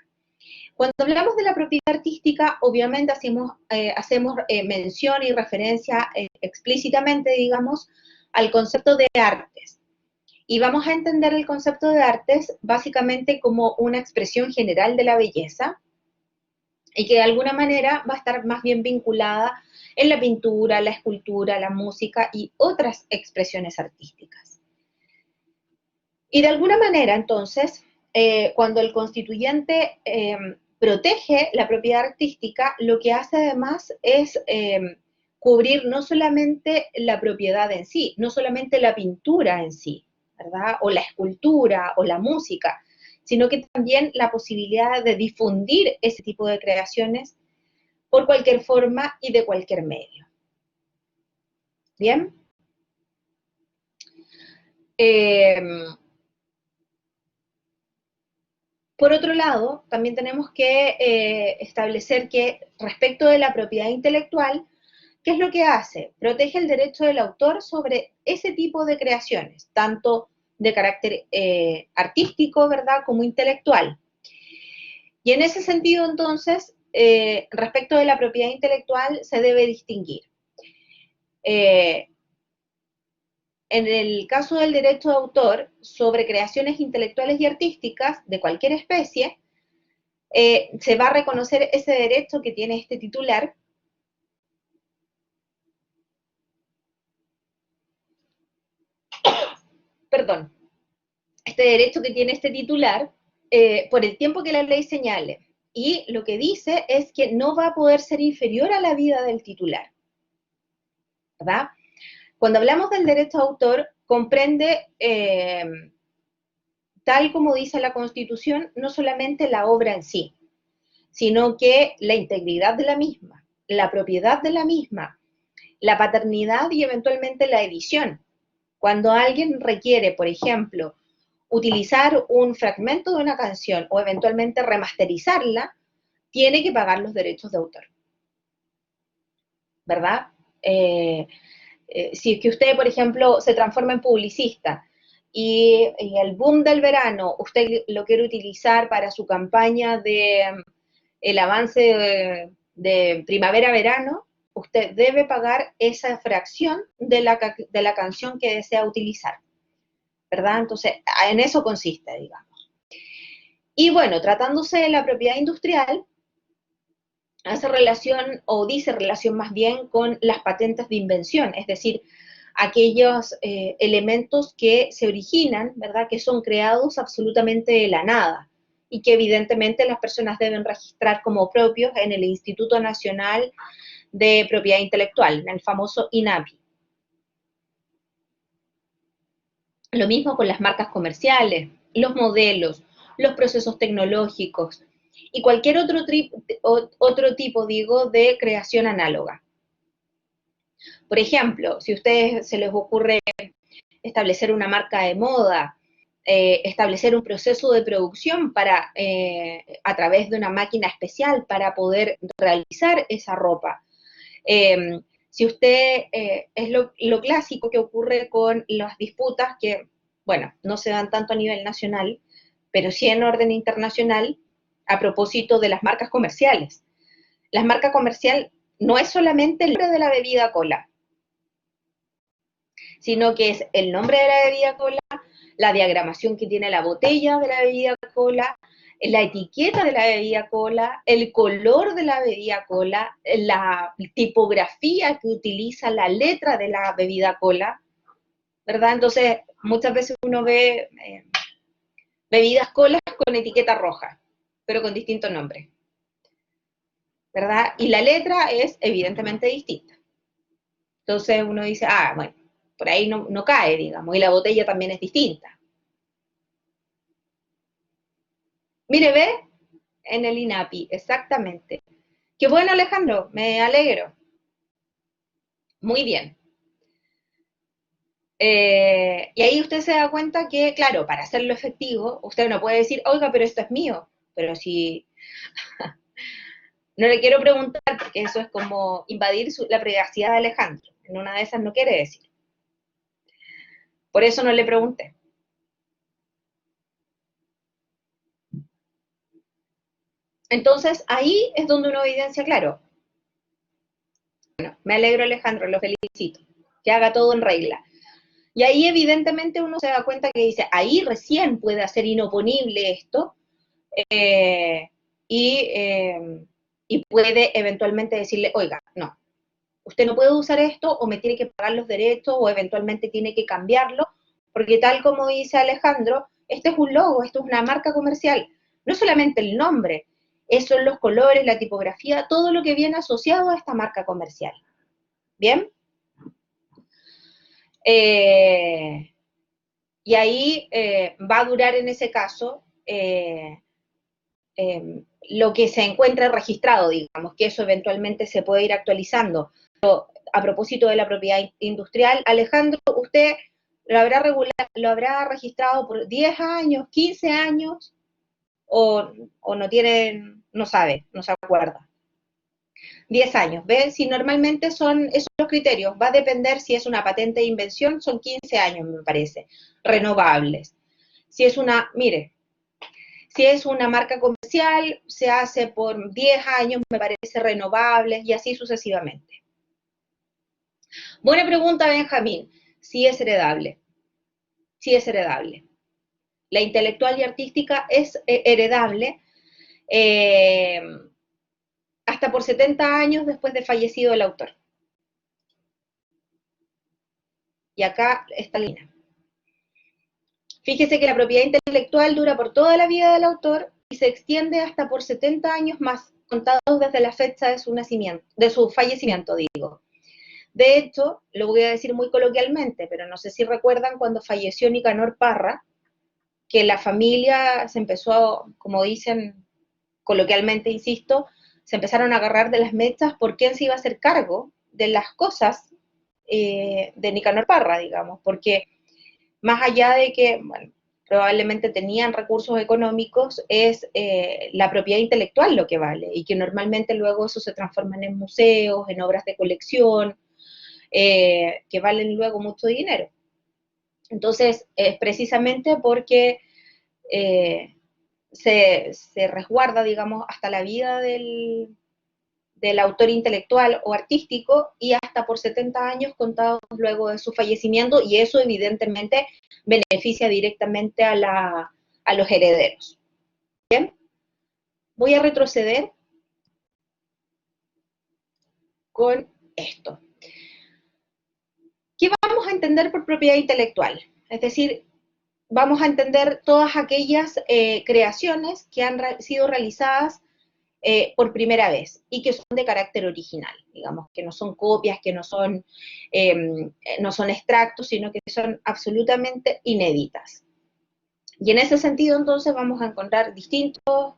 Cuando hablamos de la propiedad artística, obviamente hacemos mención y referencia explícitamente, digamos, al concepto de artes. Y vamos a entender el concepto de artes básicamente como una expresión general de la belleza y que de alguna manera va a estar más bien vinculada en la pintura, la escultura, la música y otras expresiones artísticas. Y de alguna manera, entonces, cuando el constituyente protege la propiedad artística, lo que hace además es cubrir no solamente la propiedad en sí, no solamente la pintura en sí, ¿verdad? O la escultura o la música, sino que también la posibilidad de difundir ese tipo de creaciones por cualquier forma y de cualquier medio. ¿Bien? Por otro lado, también tenemos que establecer que respecto de la propiedad intelectual, ¿qué es lo que hace? Protege el derecho del autor sobre ese tipo de creaciones, tanto de carácter artístico, ¿verdad?, como intelectual. Y en ese sentido, entonces, respecto de la propiedad intelectual, se debe distinguir. En el caso del derecho de autor sobre creaciones intelectuales y artísticas de cualquier especie, se va a reconocer ese derecho que tiene este titular, perdón, este derecho que tiene este titular por el tiempo que la ley señale. Y lo que dice es que no va a poder ser inferior a la vida del titular, ¿verdad? Cuando hablamos del derecho de autor, comprende, tal como dice la Constitución, no solamente la obra en sí, sino que la integridad de la misma, la propiedad de la misma, la paternidad y eventualmente la edición. Cuando alguien requiere, por ejemplo, utilizar un fragmento de una canción o eventualmente remasterizarla, tiene que pagar los derechos de autor. ¿Verdad? Si es que usted, por ejemplo, se transforma en publicista y el boom del verano usted lo quiere utilizar para su campaña de el avance de primavera-verano, usted debe pagar esa fracción de la canción que desea utilizar, ¿verdad? Entonces, en eso consiste, digamos. Y bueno, tratándose de la propiedad industrial, hace relación, o dice relación más bien, con las patentes de invención, es decir, aquellos elementos que se originan, ¿verdad?, que son creados absolutamente de la nada y que evidentemente las personas deben registrar como propios en el Instituto Nacional de Propiedad Intelectual, en el famoso INAPI. Lo mismo con las marcas comerciales, los modelos, los procesos tecnológicos y cualquier otro tipo, digo, de creación análoga. Por ejemplo, si a ustedes se les ocurre establecer una marca de moda establecer un proceso de producción para, a través de una máquina especial para poder realizar esa ropa. Si usted, es lo clásico que ocurre con las disputas que, bueno, no se dan tanto a nivel nacional, pero sí en orden internacional, a propósito de las marcas comerciales. La marca comercial no es solamente el nombre de la bebida cola, sino que es el nombre de la bebida cola, la diagramación que tiene la botella de la bebida cola, la etiqueta de la bebida cola, el color de la bebida cola, la tipografía que utiliza la letra de la bebida cola, ¿verdad? Entonces, muchas veces uno ve bebidas colas con etiqueta roja, pero con distintos nombres, ¿verdad? Y la letra es evidentemente distinta. Entonces uno dice, ah, bueno, por ahí no cae, digamos, y la botella también es distinta. Mire, ve, en el INAPI, exactamente. Qué bueno, Alejandro, me alegro. Muy bien. Y ahí usted se da cuenta que, claro, para hacerlo efectivo, usted no puede decir, oiga, pero esto es mío. Pero si no le quiero preguntar, porque eso es como invadir la privacidad de Alejandro. En una de esas no quiere decir. Por eso no le pregunté. Entonces, ahí es donde uno evidencia, claro. Bueno, me alegro, Alejandro, lo felicito. Que haga todo en regla. Y ahí evidentemente uno se da cuenta que dice, ahí recién puede hacer inoponible esto, eh, y, eh, y puede eventualmente decirle, oiga, no, usted no puede usar esto o me tiene que pagar los derechos o eventualmente tiene que cambiarlo, porque tal como dice Alejandro, este es un logo, esto es una marca comercial, no solamente el nombre, eso son los colores, la tipografía, todo lo que viene asociado a esta marca comercial. ¿Bien? Eh, y ahí va a durar en ese caso lo que se encuentra registrado, digamos, que eso eventualmente se puede ir actualizando. Pero a propósito de la propiedad industrial, Alejandro, usted lo habrá registrado por 10 años, 15 años, o no tiene, no sabe, no se acuerda. 10 años, ¿ves? Si normalmente son esos los criterios, va a depender si es una patente de invención, son 15 años, me parece, renovables. Si es una, mire, si es una marca comercial, se hace por 10 años, me parece renovables, y así sucesivamente. Buena pregunta, Benjamín. Sí es heredable. Sí es heredable. La intelectual y artística es heredable eh, hasta por 70 años después de fallecido el autor. Y acá está la línea. Fíjese que la propiedad intelectual dura por toda la vida del autor y se extiende hasta por 70 años más, contados desde la fecha de su nacimiento, de su fallecimiento, digo. De hecho, lo voy a decir muy coloquialmente, pero no sé si recuerdan cuando falleció Nicanor Parra, que la familia se empezó, como dicen coloquialmente, insisto, se empezaron a agarrar de las mechas por quién se iba a hacer cargo de las cosas de Nicanor Parra, digamos, porque más allá de que, bueno, probablemente tenían recursos económicos, es la propiedad intelectual lo que vale, y que normalmente luego eso se transforma en museos, en obras de colección, que valen luego mucho dinero. Entonces, precisamente porque se resguarda, digamos, hasta la vida del autor intelectual o artístico y hasta por 70 años contados luego de su fallecimiento, y eso evidentemente beneficia directamente a los herederos. Bien, voy a retroceder con esto. ¿Qué vamos a entender por propiedad intelectual? Es decir, vamos a entender todas aquellas creaciones que han sido realizadas por primera vez y que son de carácter original, digamos, que no son copias, que no son extractos, sino que son absolutamente inéditas. Y en ese sentido, entonces, vamos a encontrar distintos,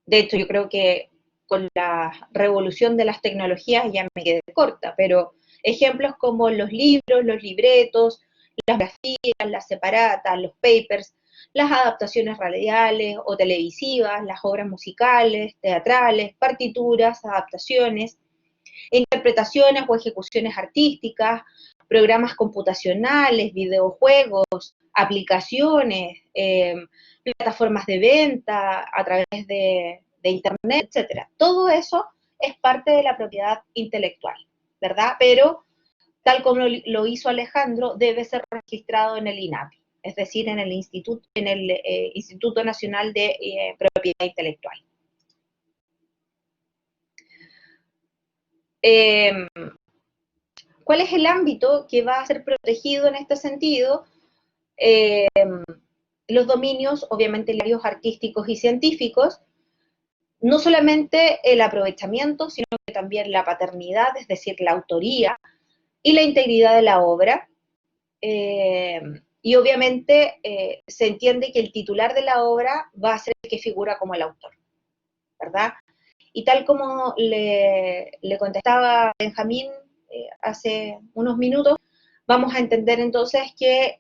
de hecho, yo creo que con la revolución de las tecnologías ya me quedé corta, pero ejemplos como los libros, los libretos, las grafías, las separatas, los papers, las adaptaciones radiales o televisivas, las obras musicales, teatrales, partituras, adaptaciones, interpretaciones o ejecuciones artísticas, programas computacionales, videojuegos, aplicaciones, plataformas de venta a través de Internet, etcétera. Todo eso es parte de la propiedad intelectual, ¿verdad? Pero, tal como lo hizo Alejandro, debe ser registrado en el INAPI, es decir, en el Instituto Nacional de Propiedad Intelectual. ¿Cuál es el ámbito que va a ser protegido en este sentido? Los dominios, obviamente, literarios, artísticos y científicos, no solamente el aprovechamiento, sino que también la paternidad, es decir, la autoría y la integridad de la obra. Y obviamente se entiende que el titular de la obra va a ser el que figura como el autor, ¿verdad? Y tal como le contestaba Benjamín hace unos minutos, vamos a entender entonces que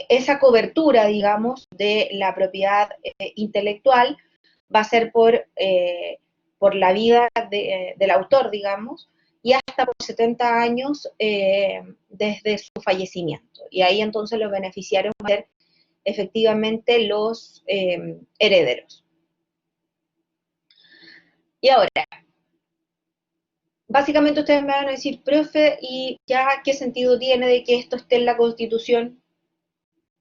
esa cobertura, digamos, de la propiedad intelectual va a ser por la vida del autor, digamos, y hasta por 70 años desde su fallecimiento. Y ahí entonces los beneficiarios van a ser efectivamente los herederos. Y ahora, básicamente ustedes me van a decir, profe, ¿y ya qué sentido tiene de que esto esté en la Constitución?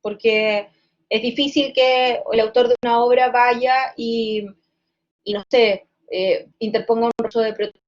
Porque es difícil que el autor de una obra vaya y no sé, interponga un recurso de protección.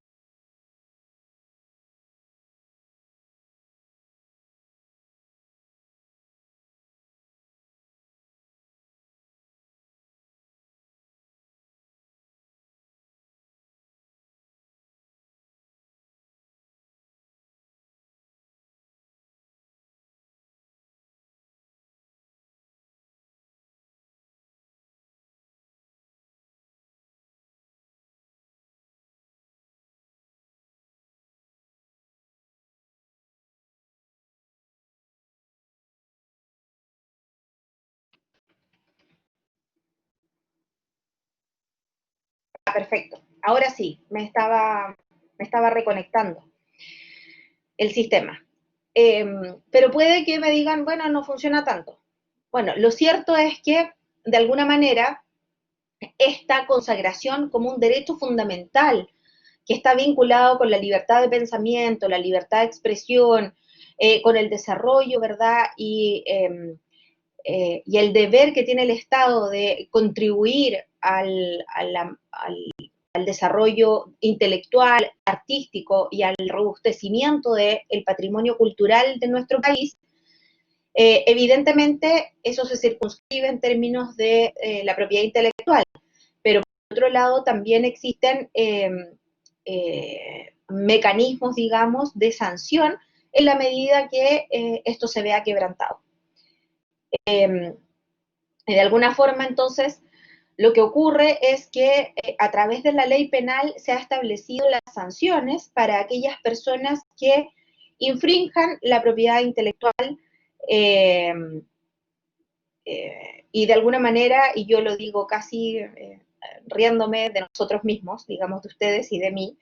Ah, perfecto. Ahora sí, me estaba reconectando el sistema. Pero puede que me digan, bueno, no funciona tanto. Bueno, lo cierto es que, de alguna manera, esta consagración como un derecho fundamental que está vinculado con la libertad de pensamiento, la libertad de expresión, con el desarrollo, ¿verdad? Y el deber que tiene el Estado de contribuir al desarrollo intelectual, artístico y al robustecimiento del patrimonio cultural de nuestro país, evidentemente eso se circunscribe en términos de la propiedad intelectual, pero por otro lado también existen mecanismos, digamos, de sanción en la medida que esto se vea quebrantado. De alguna forma, entonces, lo que ocurre es que a través de la ley penal se ha establecido las sanciones para aquellas personas que infrinjan la propiedad intelectual eh, y de alguna manera, y yo lo digo casi riéndome de nosotros mismos, digamos de ustedes y de mí,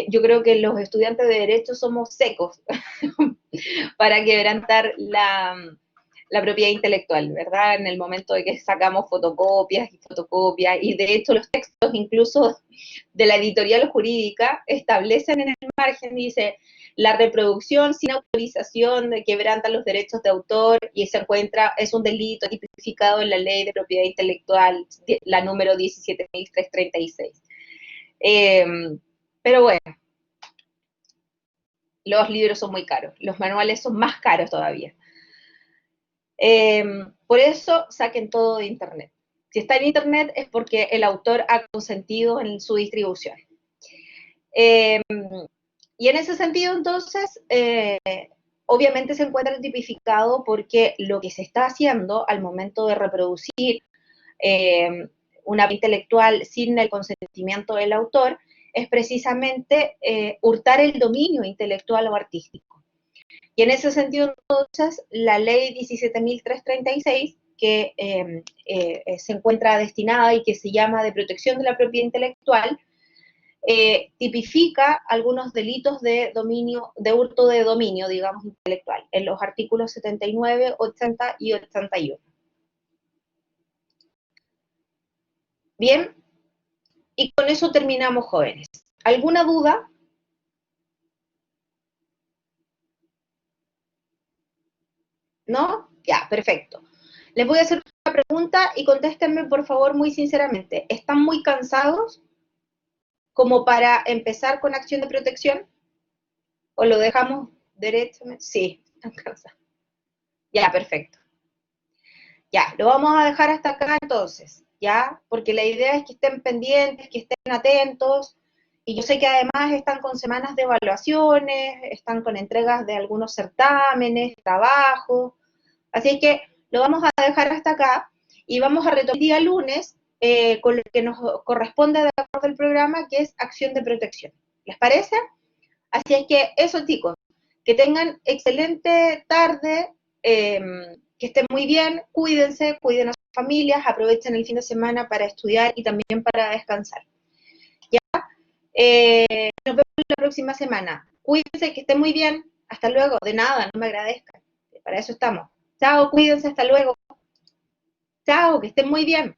yo creo que los estudiantes de Derecho somos secos para quebrantar la propiedad intelectual, ¿verdad? En el momento de que sacamos fotocopias y fotocopias, y de hecho los textos incluso de la editorial jurídica establecen en el margen, dice, la reproducción sin autorización de quebranta los derechos de autor y se encuentra, es un delito tipificado en la ley de propiedad intelectual, la número 17.336. Pero bueno, los libros son muy caros, los manuales son más caros todavía. Por eso saquen todo de Internet. Si está en Internet es porque el autor ha consentido en su distribución. Y en ese sentido, entonces, obviamente se encuentra tipificado porque lo que se está haciendo al momento de reproducir una obra intelectual sin el consentimiento del autor es precisamente hurtar el dominio intelectual o artístico. Y en ese sentido, entonces, la ley 17.336, que se encuentra destinada y que se llama de protección de la propiedad intelectual, tipifica algunos delitos de dominio, de hurto de dominio, digamos, intelectual, en los artículos 79, 80 y 81. Bien, y con eso terminamos, jóvenes. ¿Alguna duda? ¿No? Ya, perfecto. Les voy a hacer una pregunta y contéstenme, por favor, muy sinceramente. ¿Están muy cansados como para empezar con acción de protección? ¿O lo dejamos derechamente? Sí, están cansados. Ya, perfecto. Ya, lo vamos a dejar hasta acá entonces, ¿ya? Porque la idea es que estén pendientes, que estén atentos, y yo sé que además están con semanas de evaluaciones, están con entregas de algunos certámenes, trabajos, así que lo vamos a dejar hasta acá y vamos a retomar el día lunes con lo que nos corresponde de acuerdo al programa, que es acción de protección. ¿Les parece? Así es que eso, chicos, que tengan excelente tarde, que estén muy bien, cuídense, cuiden a sus familias, aprovechen el fin de semana para estudiar y también para descansar. ¿Ya? Nos vemos la próxima semana. Cuídense, que estén muy bien. Hasta luego. De nada, no me agradezcan. Para eso estamos. Chao, cuídense, hasta luego. Chao, que estén muy bien.